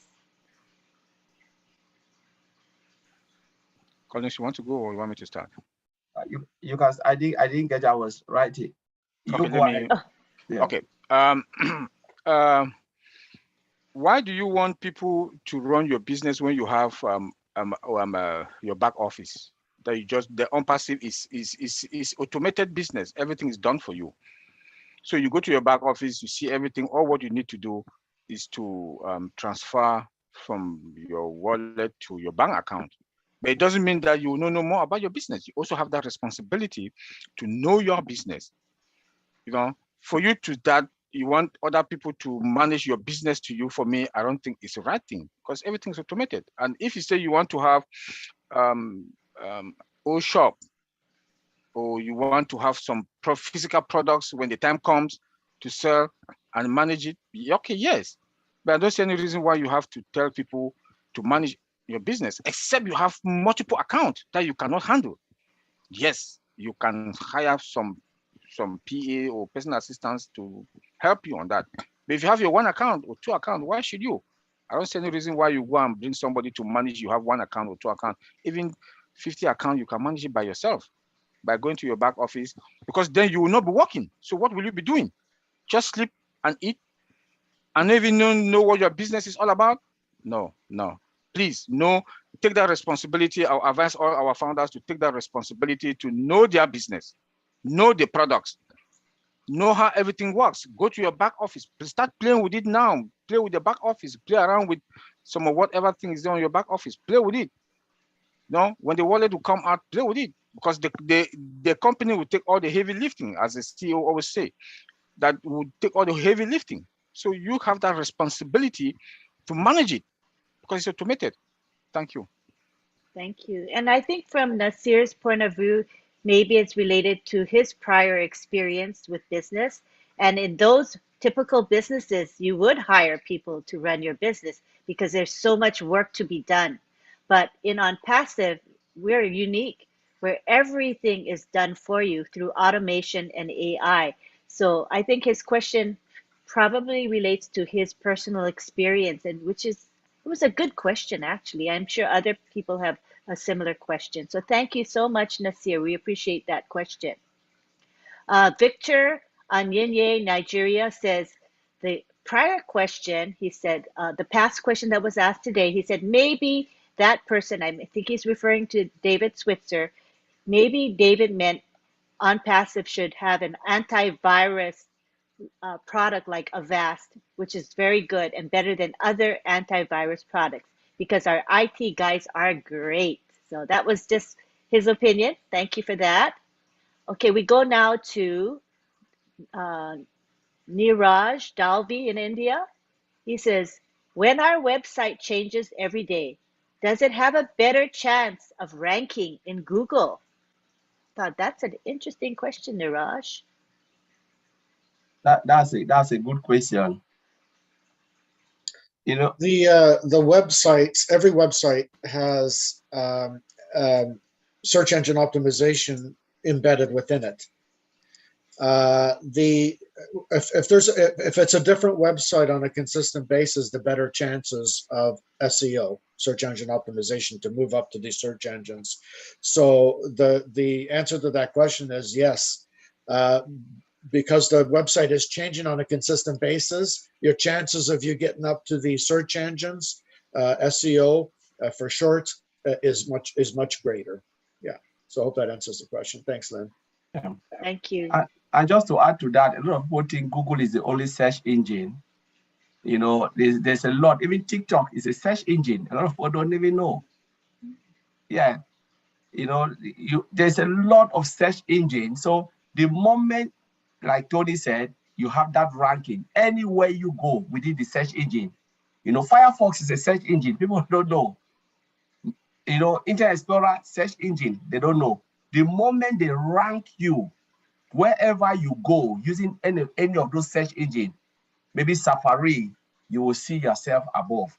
Collins, you want to go or you want me to start? You guys, I didn't get. I was writing. You Okay, go ahead. Yeah. Okay. Why do you want people to run your business when you have your back office? That you just the ONPASSIVE is automated business. Everything is done for you. So you go to your back office, you see everything. All what you need to do is to transfer from your wallet to your bank account. But it doesn't mean that you know more about your business. You also have that responsibility to know your business. For you to that, you want other people to manage your business to you. For me, I don't think it's the right thing because everything's automated. And if you say you want to have old shop, or you want to have some physical products when the time comes to sell and manage it, okay, yes. But I don't see any reason why you have to tell people to manage your business, except you have multiple accounts that you cannot handle. Yes, you can hire some PA or personal assistants to help you on that. But if you have your one account or two accounts, why should you? I don't see any reason why you go and bring somebody to manage. You have one account or two accounts, even 50 accounts, you can manage it by yourself by going to your back office, because then you will not be working. So what will you be doing? Just sleep and eat and even know what your business is all about? No. Please, no, take that responsibility. I'll advise all our founders to take that responsibility to know their business, know the products, know how everything works. Go to your back office, start playing with it now. Play with the back office, play around with some of whatever things on your back office, play with it. When the wallet will come out, play with it, because the company will take all the heavy lifting, as the CEO always say, that will take all the heavy lifting. So you have that responsibility to manage it because it's automated. Thank you. Thank you. And I think from Nasir's point of view, maybe it's related to his prior experience with business. And in those typical businesses, you would hire people to run your business because there's so much work to be done. But in ONPASSIVE, we're unique, where everything is done for you through automation and AI. So I think his question probably relates to his personal experience, and it was a good question, actually. I'm sure other people have a similar question. So thank you so much, Nasir. We appreciate that question. Victor Anyenye, Nigeria, says the prior question, he said, the past question that was asked today, he said, maybe that person, I think he's referring to David Switzer, maybe David meant ONPASSIVE should have an antivirus product like Avast, which is very good and better than other antivirus products because our IT guys are great. So that was just his opinion. Thank you for that. Okay, we go now to Niraj Dalvi in India. He says, when our website changes every day, does it have a better chance of ranking in Google? Thought that's an interesting question, Niraj. That's a good question. The websites, every website has search engine optimization embedded within it. If it's a different website on a consistent basis, the better chances of SEO, search engine optimization, to move up to these search engines. So the answer to that question is yes. Because the website is changing on a consistent basis, your chances of you getting up to the search engines, SEO for short, is much greater. Yeah. So I hope that answers the question. Thanks, Lynn. Yeah. Thank you. And just to add to that, a lot of people think Google is the only search engine. There's a lot. Even TikTok is a search engine. A lot of people don't even know. Yeah. there's a lot of search engines. So the moment, like Tony said, you have that ranking anywhere you go within the search engine. Firefox is a search engine. People don't know. Internet Explorer search engine, they don't know. The moment they rank you, wherever you go using any of those search engines, maybe Safari, you will see yourself above.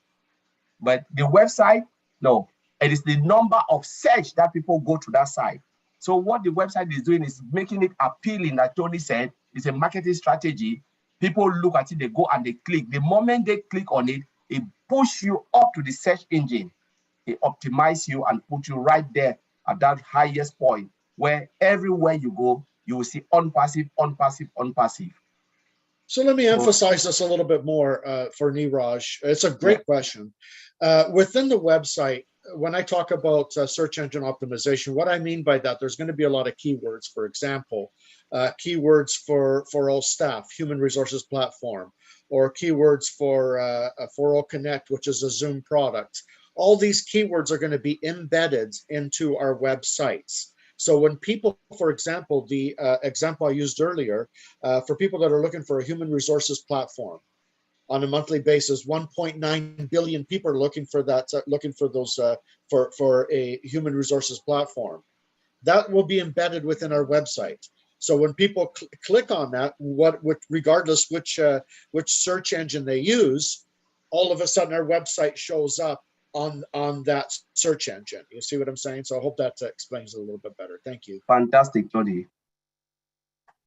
But the website, no, it is the number of search that people go to that site. So what the website is doing is making it appealing, like Tony said. It's a marketing strategy. People look at it, they go and they click. The moment they click on it, it pushes you up to the search engine. It optimizes you and puts you right there at that highest point where everywhere you go, you will see ONPASSIVE, ONPASSIVE, ONPASSIVE. So let me emphasize this a little bit more for Niraj. It's a great question. Within the website, when I talk about search engine optimization, what I mean by that, there's going to be a lot of keywords. For example, keywords for all staff, human resources platform, or keywords for all Connect, which is a Zoom product. All these keywords are going to be embedded into our websites. So when people, for example, the example I used earlier, for people that are looking for a human resources platform on a monthly basis, 1.9 billion people are looking for that, looking for those, for a human resources platform. That will be embedded within our website. So when people click on that, regardless which search engine they use, all of a sudden our website shows up on that search engine. You see what I'm saying? So I hope that explains it a little bit better. Thank you. Fantastic, Tony.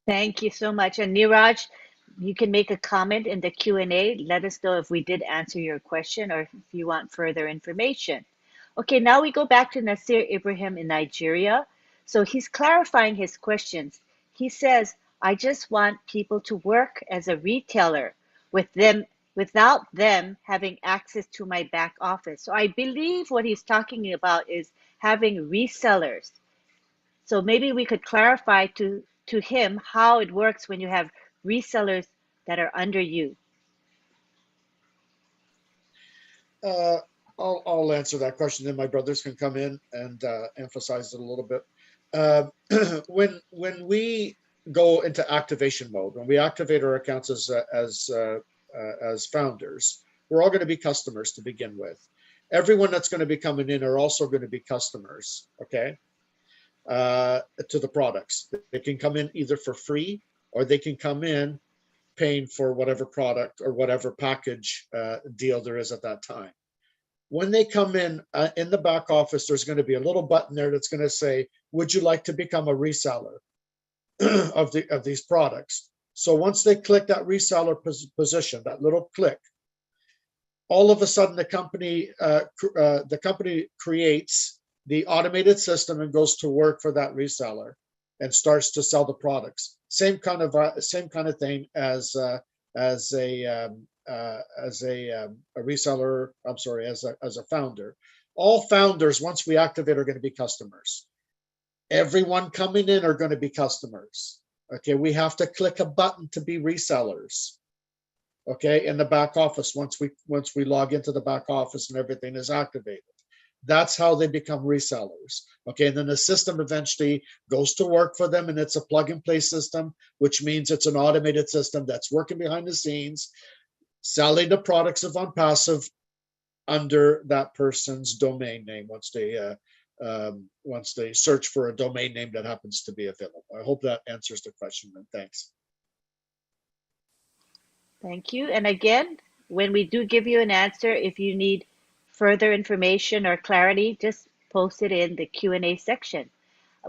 Thank you so much. And Niraj, you can make a comment in the Q&A. Let us know if we did answer your question or if you want further information. Okay, now we go back to Nasir Ibrahim in Nigeria. So he's clarifying his questions. He says, I just want people to work as a retailer without them having access to my back office. So I believe what he's talking about is having resellers. So maybe we could clarify to him how it works when you have resellers that are under you. I'll answer that question, then my brothers can come in and emphasize it a little bit. When we go into activation mode, when we activate our accounts as founders, we're all going to be customers to begin with. Everyone that's going to be coming in are also going to be customers, okay, to the products. They can come in either for free or they can come in paying for whatever product or whatever package deal there is at that time. When they come in the back office, there's going to be a little button there that's going to say, would you like to become a reseller of these products? So once they click that reseller position, that little click, all of a sudden the company creates the automated system and goes to work for that reseller and starts to sell the products. Same kind of thing as a reseller. I'm sorry, as a founder. All founders, once we activate, are going to be customers. Everyone coming in are going to be customers. Okay, we have to click a button to be resellers. Okay, in the back office, once we log into the back office and everything is activated, that's how they become resellers. Okay, and then the system eventually goes to work for them, and it's a plug and play system, which means it's an automated system that's working behind the scenes, selling the products of ONPASSIVE under that person's domain name once they search for a domain name that happens to be available. I hope that answers the question, and thanks. Thank you. And again, when we do give you an answer, if you need further information or clarity, just post it in the Q&A section.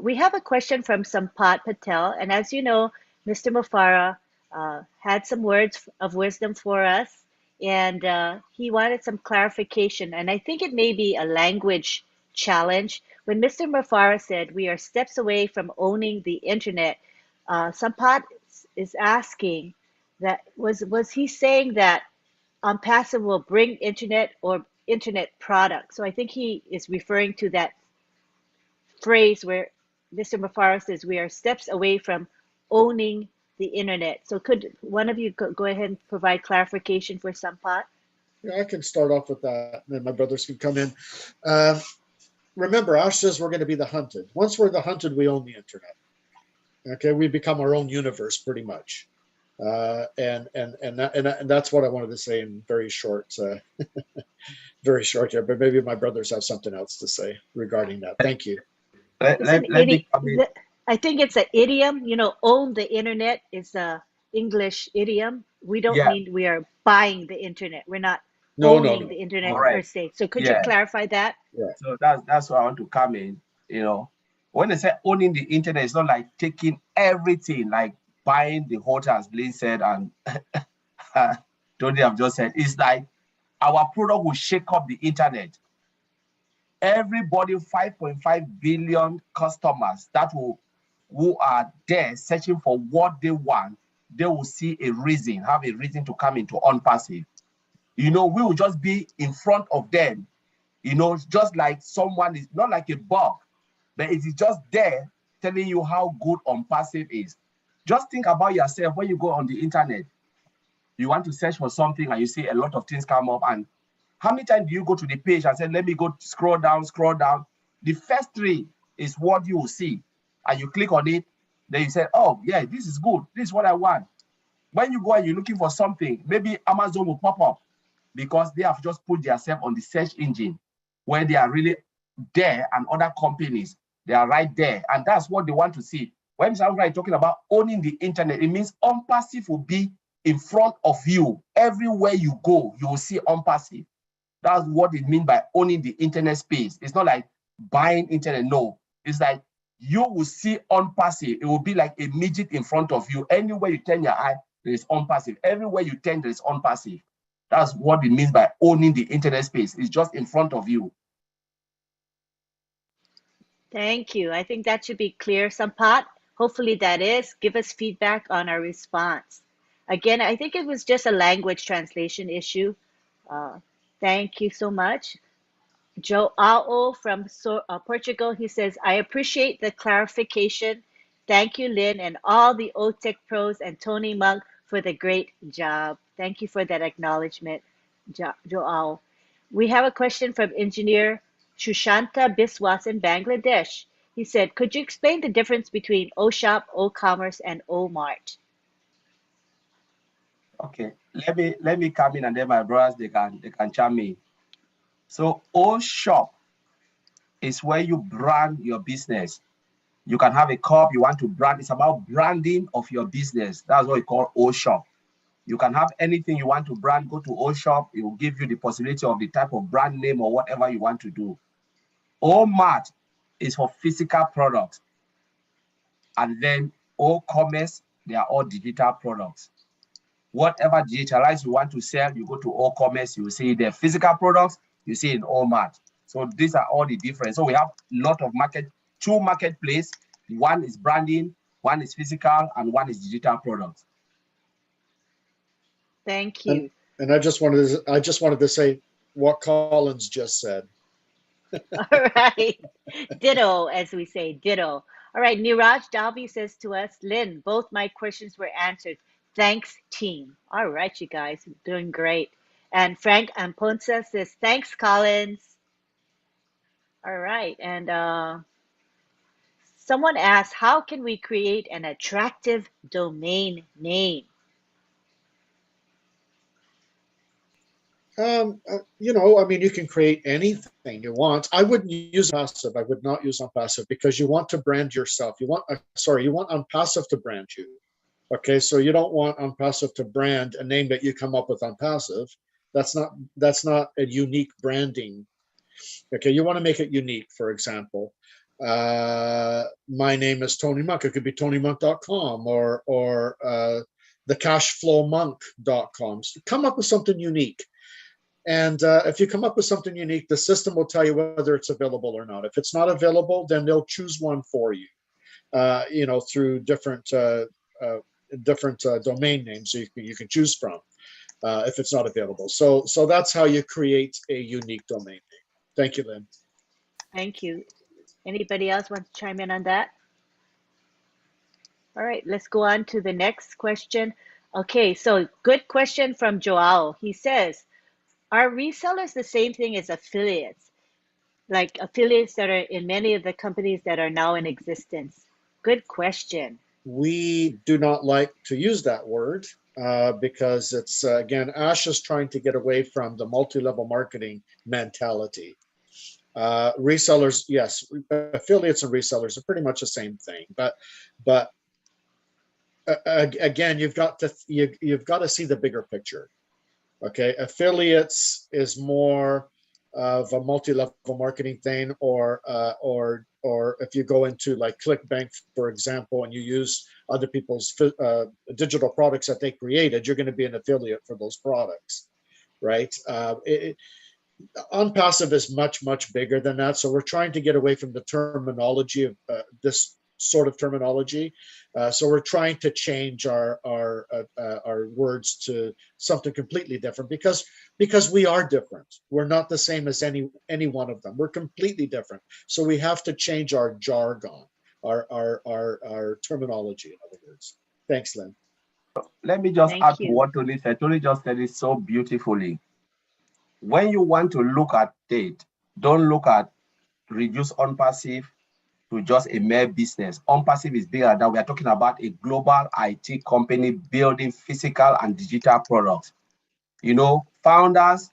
We have a question from Sampat Patel, and as you know, Mr. Mufara had some words of wisdom for us, and he wanted some clarification, and I think it may be a language challenge. When Mr. Mufara said we are steps away from owning the internet, Sampat is asking that was he saying that ONPASSIVE will bring internet or internet products? So I think he is referring to that phrase where Mr. Mufara says we are steps away from owning the internet. So could one of you go ahead and provide clarification for Sampat? Yeah, I can start off with that, and then my brothers can come in. remember, Ash says we're going to be the hunted. Once we're the hunted, we own the internet. Okay, we become our own universe pretty much. And that's what I wanted to say in very short, very short here. But maybe my brothers have something else to say regarding that. Thank you. It's an Let me come in. idiom. I think it's an idiom. You know, own the internet is a English idiom. We don't Yeah, mean we are buying the internet. We're not No, no, owning no, the internet no, no. per correct. se. So could you Yeah. clarify that? Right. So that's where I want to come in. You know, when they say owning the internet, it's not like taking everything, like buying the hotel, as Lynn said, and Tony have just said. It's like our product will shake up the internet. Everybody, 5.5 billion customers who are there searching for what they want, they will see a reason, have a reason to come into ONPASSIVE. You know, we will just be in front of them. You know, just like someone is not like a bug, but it is just there telling you how good ONPASSIVE is. Just think about yourself when you go on the internet. You want to search for something and you see a lot of things come up. And how many times do you go to the page and say, let me go scroll down, scroll down? The first three is what you will see. And you click on it, then you say, oh, yeah, this is good. This is what I want. When you go and you're looking for something, maybe Amazon will pop up because they have just put themselves on the search engine where they are really there, and other companies, they are right there. And that's what they want to see. When somebody talking about owning the internet, it means ONPASSIVE will be in front of you. Everywhere you go, you will see ONPASSIVE. That's what it means by owning the internet space. It's not like buying internet. No, it's like you will see ONPASSIVE. It will be like a midget in front of you. Anywhere you turn your eye, there is ONPASSIVE. Everywhere you turn, there is ONPASSIVE. That's what it means by owning the internet space. It's just in front of you. Thank you. I think that should be clear, Sampat. Hopefully that is. Give us feedback on our response. Again, I think it was just a language translation issue. Uh, thank you so much. Joao from Portugal, he says, I appreciate the clarification. Thank you, Lynn, and all the OTech pros and Tony Monk for the great job. Thank you for that acknowledgement, Joao. We have a question from engineer Shushanta Biswas in Bangladesh. He said, could you explain the difference between O-Shop, O-Commerce, and O-Mart? Okay, let me come in, and then my brothers they can chime in. So O-Shop is where you brand your business. You can have a cup you want to brand. It's about branding of your business. That's what we call O-Shop. You can have anything you want to brand, go to O-Shop. It will give you the possibility of the type of brand name or whatever you want to do. O-Mart is for physical products. And then O-Commerce, they are all digital products. Whatever digitalized you want to sell, you go to O-Commerce, you see the physical products, you see in O-Mart. So these are all the difference. So we have a lot of two marketplace. One is branding, one is physical, and one is digital products. Thank you. And I just wanted to say what Collins just said. All right. Ditto, as we say, ditto. All right. Niraj Dalby says to us, Lynn, both my questions were answered. Thanks, team. All right, you guys, doing great. And Frank Amponsa says, thanks, Collins. All right. And someone asked, how can we create an attractive domain name? You know, I mean, you can create anything you want. I wouldn't use passive. I would not use ONPASSIVE because you want to brand yourself. You want ONPASSIVE to brand you. Okay, so you don't want ONPASSIVE to brand a name that you come up with ONPASSIVE. That's not a unique branding. Okay, you want to make it unique. For example, my name is Tony Monk. It could be TonyMonk.com or thecashflowmonk.com. So come up with something unique. And if you come up with something unique, the system will tell you whether it's available or not. If it's not available, then they'll choose one for you. You know, through different domain names you can choose from if it's not available. So that's how you create a unique domain name. Thank you, Lynn. Thank you. Anybody else want to chime in on that? All right, let's go on to the next question. Okay, so good question from Joao. He says, are resellers the same thing as affiliates? like affiliates that are in many of the companies that are now in existence? Good question. We do not like to use that word because it's, again, Ash is trying to get away from the multi-level marketing mentality. Resellers, yes, affiliates and resellers are pretty much the same thing, but again, you've got to see the bigger picture. Okay, affiliates is more of a multi-level marketing thing, or if you go into like ClickBank, for example, and you use other people's digital products that they created, you're going to be an affiliate for those products, right? ONPASSIVE is much bigger than that, so we're trying to get away from the terminology of this sort of terminology. So we're trying to change our words to something completely different because we are different. We're not the same as any one of them. We're completely different. So we have to change our jargon, our terminology, in other words. Thanks, Lynn. Let me just Thank add to you. what Tony said. Tony just said it so beautifully. When you want to look at it, don't look at reduce ONPASSIVE to just a mere business. ONPASSIVE is bigger than that. We are talking about a global IT company building physical and digital products. You know, founders,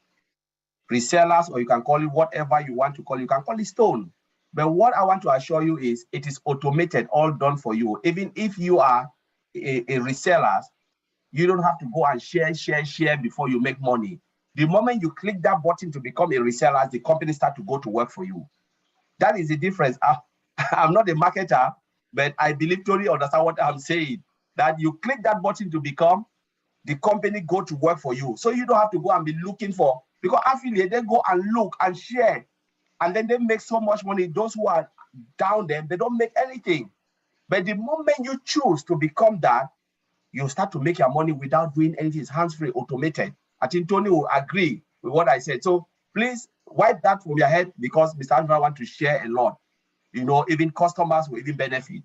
resellers, or you can call it whatever you want to call it. You can call it stone. But what I want to assure you is it is automated, all done for you. Even if you are a reseller, you don't have to go and share before you make money. The moment you click that button to become a reseller, the company start to go to work for you. That is the difference. I'm not a marketer, but I believe Tony understand what I'm saying. That you click that button to become, the company go to work for you. So you don't have to go and be looking for, because affiliate, they go and look and share, and then they make so much money. Those who are down there, they don't make anything. But the moment you choose to become that, you start to make your money without doing anything. It's hands-free, automated. I think Tony will agree with what I said. So please wipe that from your head, because Mr. Andrew wants to share a lot. You know, even customers will even benefit.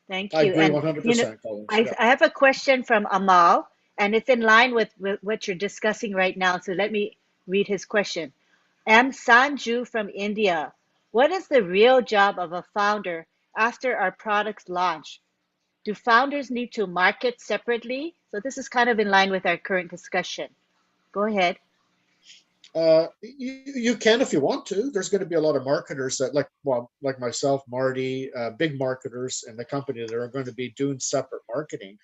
Thank I you. agree And 100%, Collins. I have a question from Amal, and it's in line with what you're discussing right now. So let me read his question. M. Sanju from India. What is the real job of a founder after our products launch? Do founders need to market separately? So this is kind of in line with our current discussion. Go ahead. You can if you want to. There's going to be a lot of marketers that, like myself, Marty, big marketers in the company that are going to be doing separate marketing.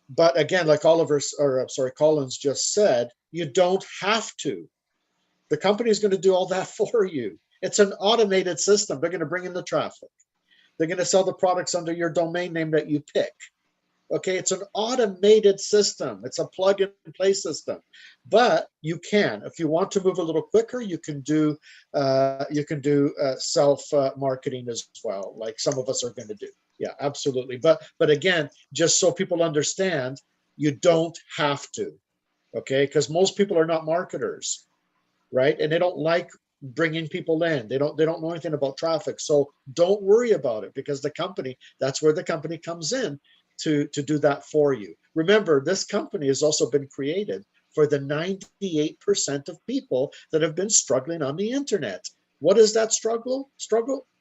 But again, like Collins just said, you don't have to. The company is going to do all that for you. It's an automated system. They're going to bring in the traffic. They're going to sell the products under your domain name that you pick. Okay, it's an automated system. It's a plug and play system. But you can, if you want to move a little quicker, you can do self marketing as well, like some of us are going to do. Yeah, absolutely. But again, just so people understand, you don't have to. Okay, because most people are not marketers, right? And they don't like bringing people in. They don't know anything about traffic. So don't worry about it, because the company, that's where the company comes in to do that for you. Remember, this company has also been created for the 98% of people that have been struggling on the internet. What is that struggle?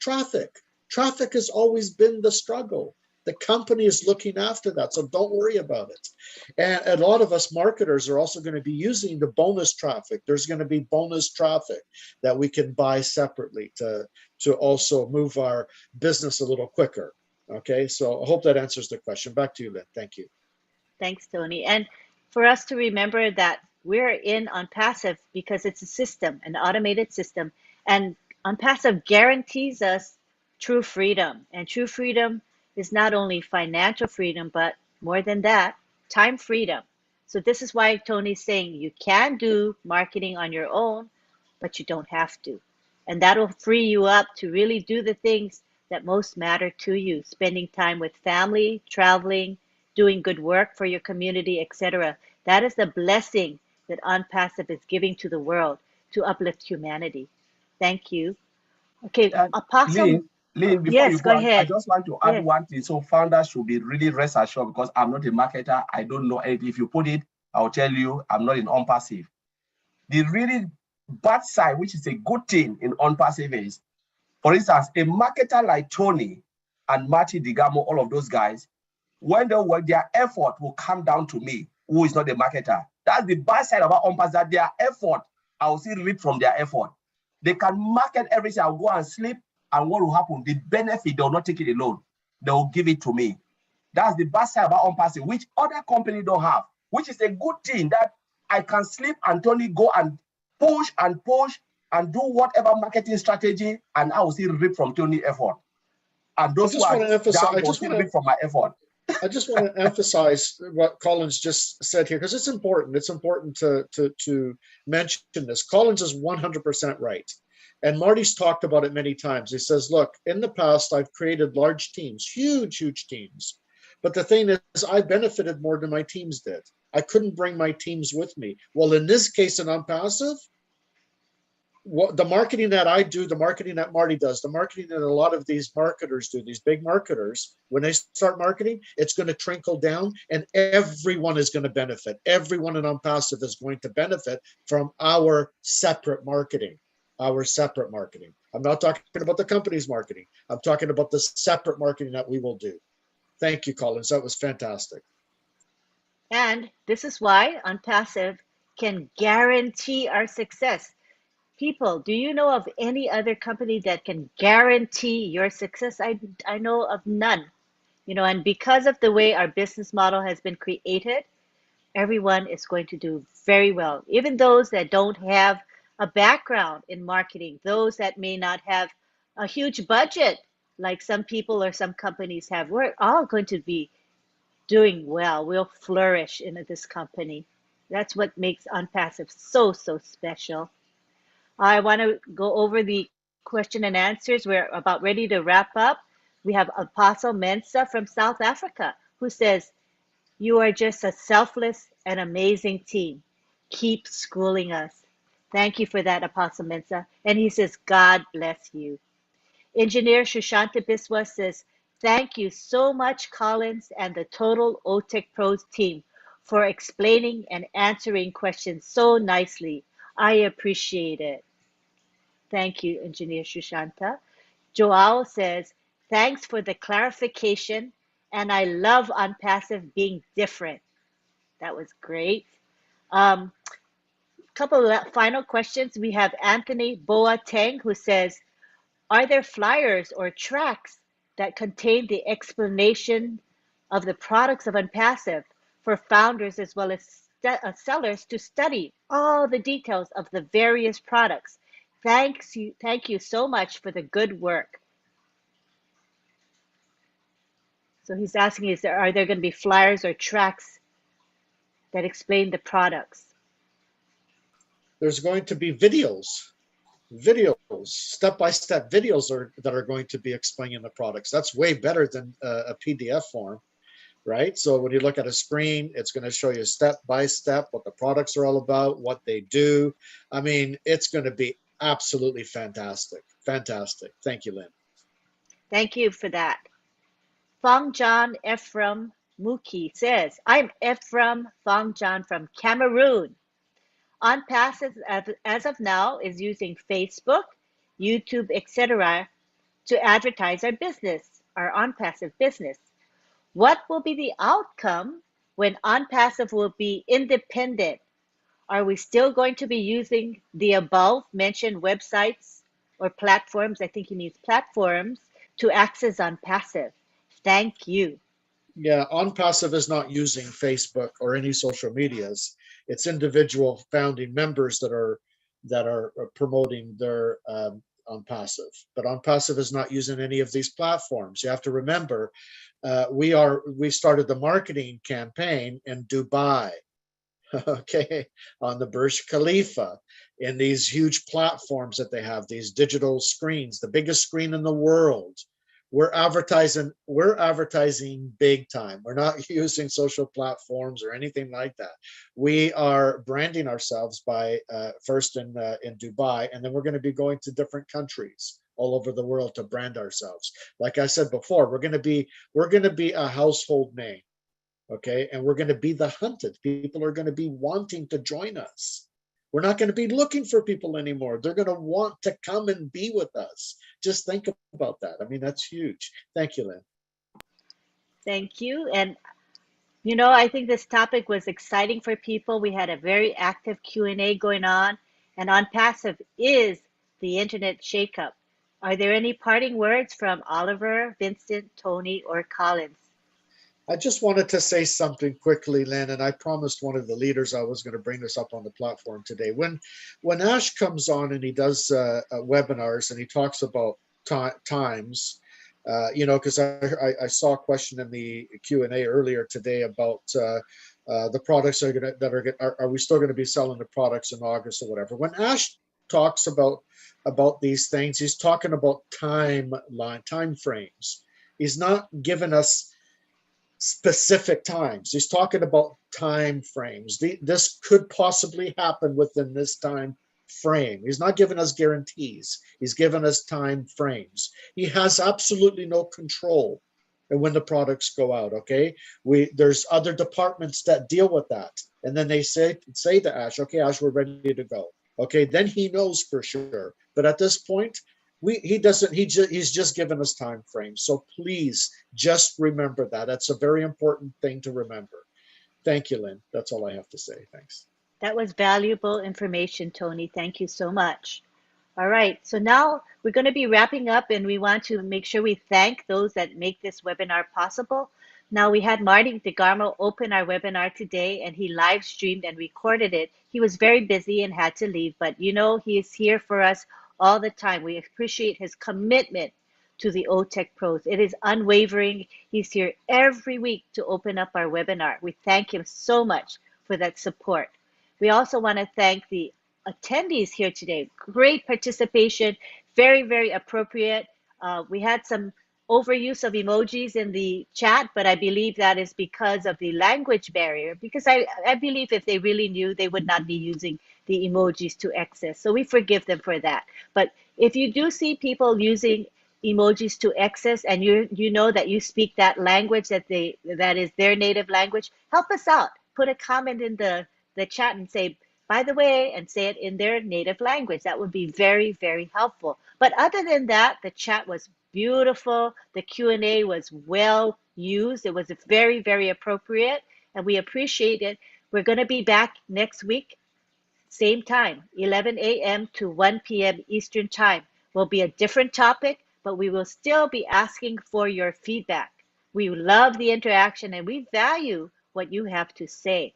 Traffic. Traffic has always been the struggle. The company is looking after that, so don't worry about it. And a lot of us marketers are also going to be using the bonus traffic. There's going to be bonus traffic that we can buy separately to also move our business a little quicker. Okay, so I hope that answers the question. Back to you, Lynn. Thank you. Thanks, Tony. And for us to remember that we're in ONPASSIVE because it's a system, an automated system, and ONPASSIVE guarantees us true freedom. And true freedom is not only financial freedom, but more than that, time freedom. So this is why Tony's saying you can do marketing on your own, but you don't have to. And that'll free you up to really do the things that most matter to you, spending time with family, traveling, doing good work for your community, etc. That is the blessing that ONPASSIVE is giving to the world to uplift humanity. Thank you. Okay, Apostle. Lynn, before Yes, you go go, I ahead. just want to add one thing. So founders should be really rest assured, because I'm not a marketer. I don't know anything. If you put it, I'll tell you I'm not in ONPASSIVE. The really bad side, which is a good thing in ONPASSIVE is, for instance, a marketer like Tony and Marty Digamo, all of those guys, when they work, their effort will come down to me, who is not a marketer. That's the bad side about ONPASSIVE, that their effort, I will see reap from their effort. They can market everything, I'll go and sleep, and what will happen? The benefit, they will not take it alone. They will give it to me. That's the bad side about ONPASSIVE, which other companies don't have, which is a good thing that I can sleep and Tony go and push and do whatever marketing strategy, and I will still reap from Tony's effort. And those who are down will still reap from my effort. I just want to emphasize what Collins just said here, because it's important. It's important to mention this. Collins is 100% right. And Marty's talked about it many times. He says, look, in the past, I've created large teams, huge teams. But the thing is, I benefited more than my teams did. I couldn't bring my teams with me. Well, in this case, in ONPASSIVE, the marketing that I do, the marketing that Marty does, the marketing that a lot of these marketers do, these big marketers, when they start marketing, it's going to trickle down and everyone is going to benefit. Everyone in ONPASSIVE is going to benefit from our separate marketing. I'm not talking about the company's marketing. I'm talking about the separate marketing that we will do. Thank you, Collins. That was fantastic. And this is why ONPASSIVE can guarantee our success. People, do you know of any other company that can guarantee your success? I know of none. And because of the way our business model has been created, everyone is going to do very well. Even those that don't have a background in marketing, those that may not have a huge budget like some people or some companies have, we're all going to be doing well. We'll flourish in this company. That's what makes ONPASSIVE so special. I want to go over the question and answers. We're about ready to wrap up. We have Apostle Mensa from South Africa who says, you are just a selfless and amazing team. Keep schooling us. Thank you for that, Apostle Mensa. And he says, God bless you. Engineer Shushanta Biswa says, thank you so much, Collins and the total OTech Pros team for explaining and answering questions so nicely. I appreciate it. Thank you, Engineer Shushanta. Joao says, thanks for the clarification, and I love ONPASSIVE being different. That was great. Couple of final questions. We have Anthony Boateng who says, are there flyers or tracks that contain the explanation of the products of ONPASSIVE for founders as well as sellers to study all the details of the various products? Thank you so much for the good work. So he's asking, are there going to be flyers or tracks that explain the products? There's going to be videos, step-by-step videos that are going to be explaining the products. That's way better than a PDF form, right? So when you look at a screen, it's going to show you step-by-step what the products are all about, what they do. I mean, it's going to be absolutely fantastic. Fantastic. Thank you, Lynn. Thank you for that. Thongjan Ephraim Muki says, I'm Ephraim Thongjan from Cameroon. ONPASSIVE, as of now, is using Facebook, YouTube, etc. to advertise our business, our ONPASSIVE business. What will be the outcome when ONPASSIVE will be independent? Are we still going to be using the above mentioned websites or platforms? I think he means platforms to access ONPASSIVE. Thank you. Yeah, ONPASSIVE is not using Facebook or any social medias. It's individual founding members that are promoting their ONPASSIVE. But ONPASSIVE is not using any of these platforms. You have to remember, we started the marketing campaign in Dubai, okay, on the Burj Khalifa, in these huge platforms that they have, these digital screens, the biggest screen in the world. We're advertising big time. We're not using social platforms or anything like that. We are branding ourselves by first in Dubai, and then we're going to be going to different countries all over the world to brand ourselves. Like I said before, we're going to be a household name, okay? And we're going to be the hunted. People are going to be wanting to join us. We're not going to be looking for people anymore. They're going to want to come and be with us. Just think about that. I mean, that's huge. Thank you, Lynn. Thank you. And you know, I think this topic was exciting for people. We had a very active Q&A going on, and ONPASSIVE is the internet shakeup. Are there any parting words from Oliver, Vincent, Tony, or Collins? I just wanted to say something quickly, Lynn, and I promised one of the leaders I was going to bring this up on the platform today. When Ash comes on and he does webinars and he talks about times, you know, because I saw a question in the Q&A earlier today about the products are we still going to be selling the products in August or whatever. When Ash talks about these things, he's talking about time frames. He's not giving us specific times. He's talking about time frames. This could possibly happen within this time frame. He's not giving us guarantees. He's giving us time frames. He has absolutely no control when the products go out. Okay, there's other departments that deal with that, and then they say to Ash, okay, Ash, we're ready to go. Okay, then he knows for sure. But at this point, he's just given us time frames. So please just remember that. That's a very important thing to remember. Thank you, Lynn. That's all I have to say. Thanks. That was valuable information, Tony. Thank you so much. All right, so now we're going to be wrapping up, and we want to make sure we thank those that make this webinar possible. Now, we had Marty DeGarmo open our webinar today, and he live streamed and recorded it. He was very busy and had to leave, but you know, he is here for us all the time. We appreciate his commitment to the OTech Pros. It is unwavering. He's here every week to open up our webinar. We thank him so much for that support. We also want to thank the attendees here today. Great participation, very, very appropriate. We had some overuse of emojis in the chat, but I believe that is because of the language barrier, because I believe if they really knew, they would not be using the emojis to excess. So we forgive them for that. But if you do see people using emojis to excess, and you know that you speak that language, that is their native language, help us out. Put a comment in the chat and say, by the way, and say it in their native language. That would be very, very helpful. But other than that, the chat was beautiful. The Q&A was well used. It was very, very appropriate, and we appreciate it. We're going to be back next week, same time, 11 a.m. to 1 p.m. Eastern Time. Will be a different topic, but we will still be asking for your feedback. We love the interaction, and we value what you have to say.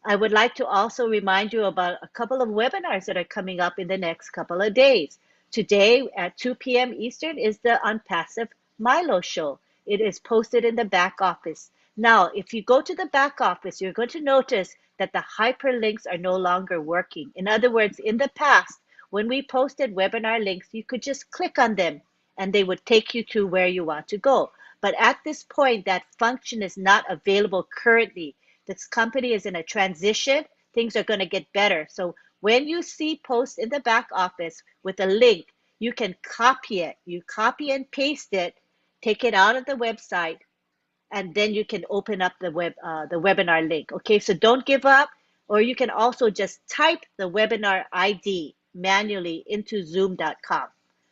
I would like to also remind you about a couple of webinars that are coming up in the next couple of days. Today at 2 p.m. Eastern is the ONPASSIVE Milo Show. It is posted in the back office. Now, if you go to the back office, you're going to notice that the hyperlinks are no longer working. In other words, in the past, when we posted webinar links, you could just click on them and they would take you to where you want to go. But at this point, that function is not available currently. This company is in a transition. Things are going to get better. So when you see posts in the back office with a link, you can copy it. You copy and paste it, take it out of the website, and then you can open up the webinar link. Okay, so don't give up. Or you can also just type the webinar ID manually into zoom.com.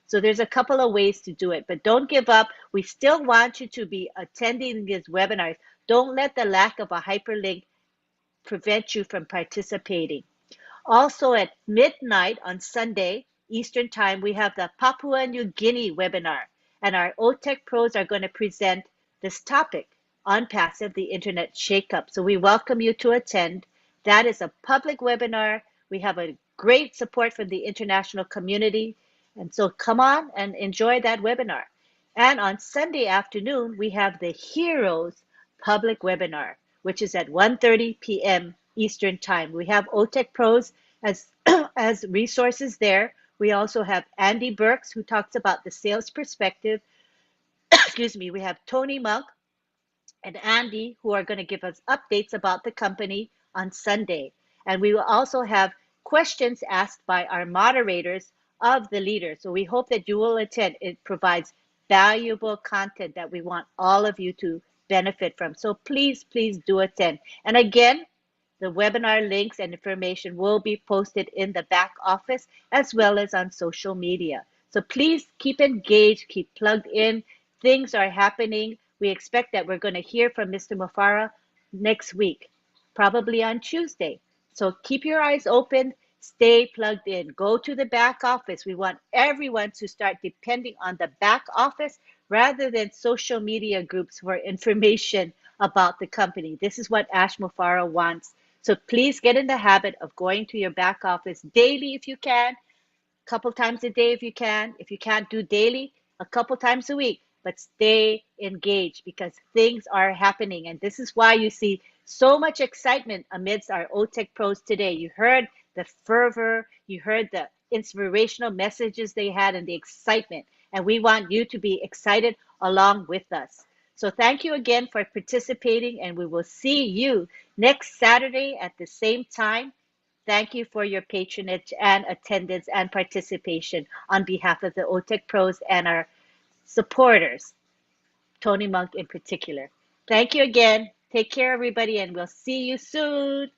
So there's a couple of ways to do it, but don't give up. We still want you to be attending these webinars. Don't let the lack of a hyperlink prevent you from participating. Also at midnight on Sunday, Eastern Time, we have the Papua New Guinea webinar, and our OTech pros are going to present this topic, ONPASSIVE, the Internet Shakeup. So we welcome you to attend. That is a public webinar. We have a great support from the international community. And so come on and enjoy that webinar. And on Sunday afternoon, we have the Heroes public webinar, which is at 1:30 p.m. Eastern Time. We have OTech pros as, as resources there. We also have Andy Burks, who talks about the sales perspective. Excuse me. We have Tony Monk and Andy, who are going to give us updates about the company on Sunday. And we will also have questions asked by our moderators of the leaders. So we hope that you will attend. It provides valuable content that we want all of you to benefit from. So please, please do attend. And again, The webinar links and information will be posted in the back office as well as on social media. So please keep engaged, keep plugged in. Things are happening. We expect that we're going to hear from Mr. Mufara next week, probably on Tuesday. So keep your eyes open, stay plugged in, go to the back office. We want everyone to start depending on the back office rather than social media groups for information about the company. This is what Ash Mufara wants. So please get in the habit of going to your back office daily if you can, a couple times a day if you can. If you can't do daily, a couple times a week, but stay engaged because things are happening. And this is why you see so much excitement amidst our OTech pros today. You heard the fervor, you heard the inspirational messages they had and the excitement. And we want you to be excited along with us. So thank you again for participating, and we will see you next Saturday at the same time. Thank you for your patronage and attendance and participation on behalf of the OTech pros and our supporters, Tony Monk in particular. Thank you again. Take care, everybody, and we'll see you soon.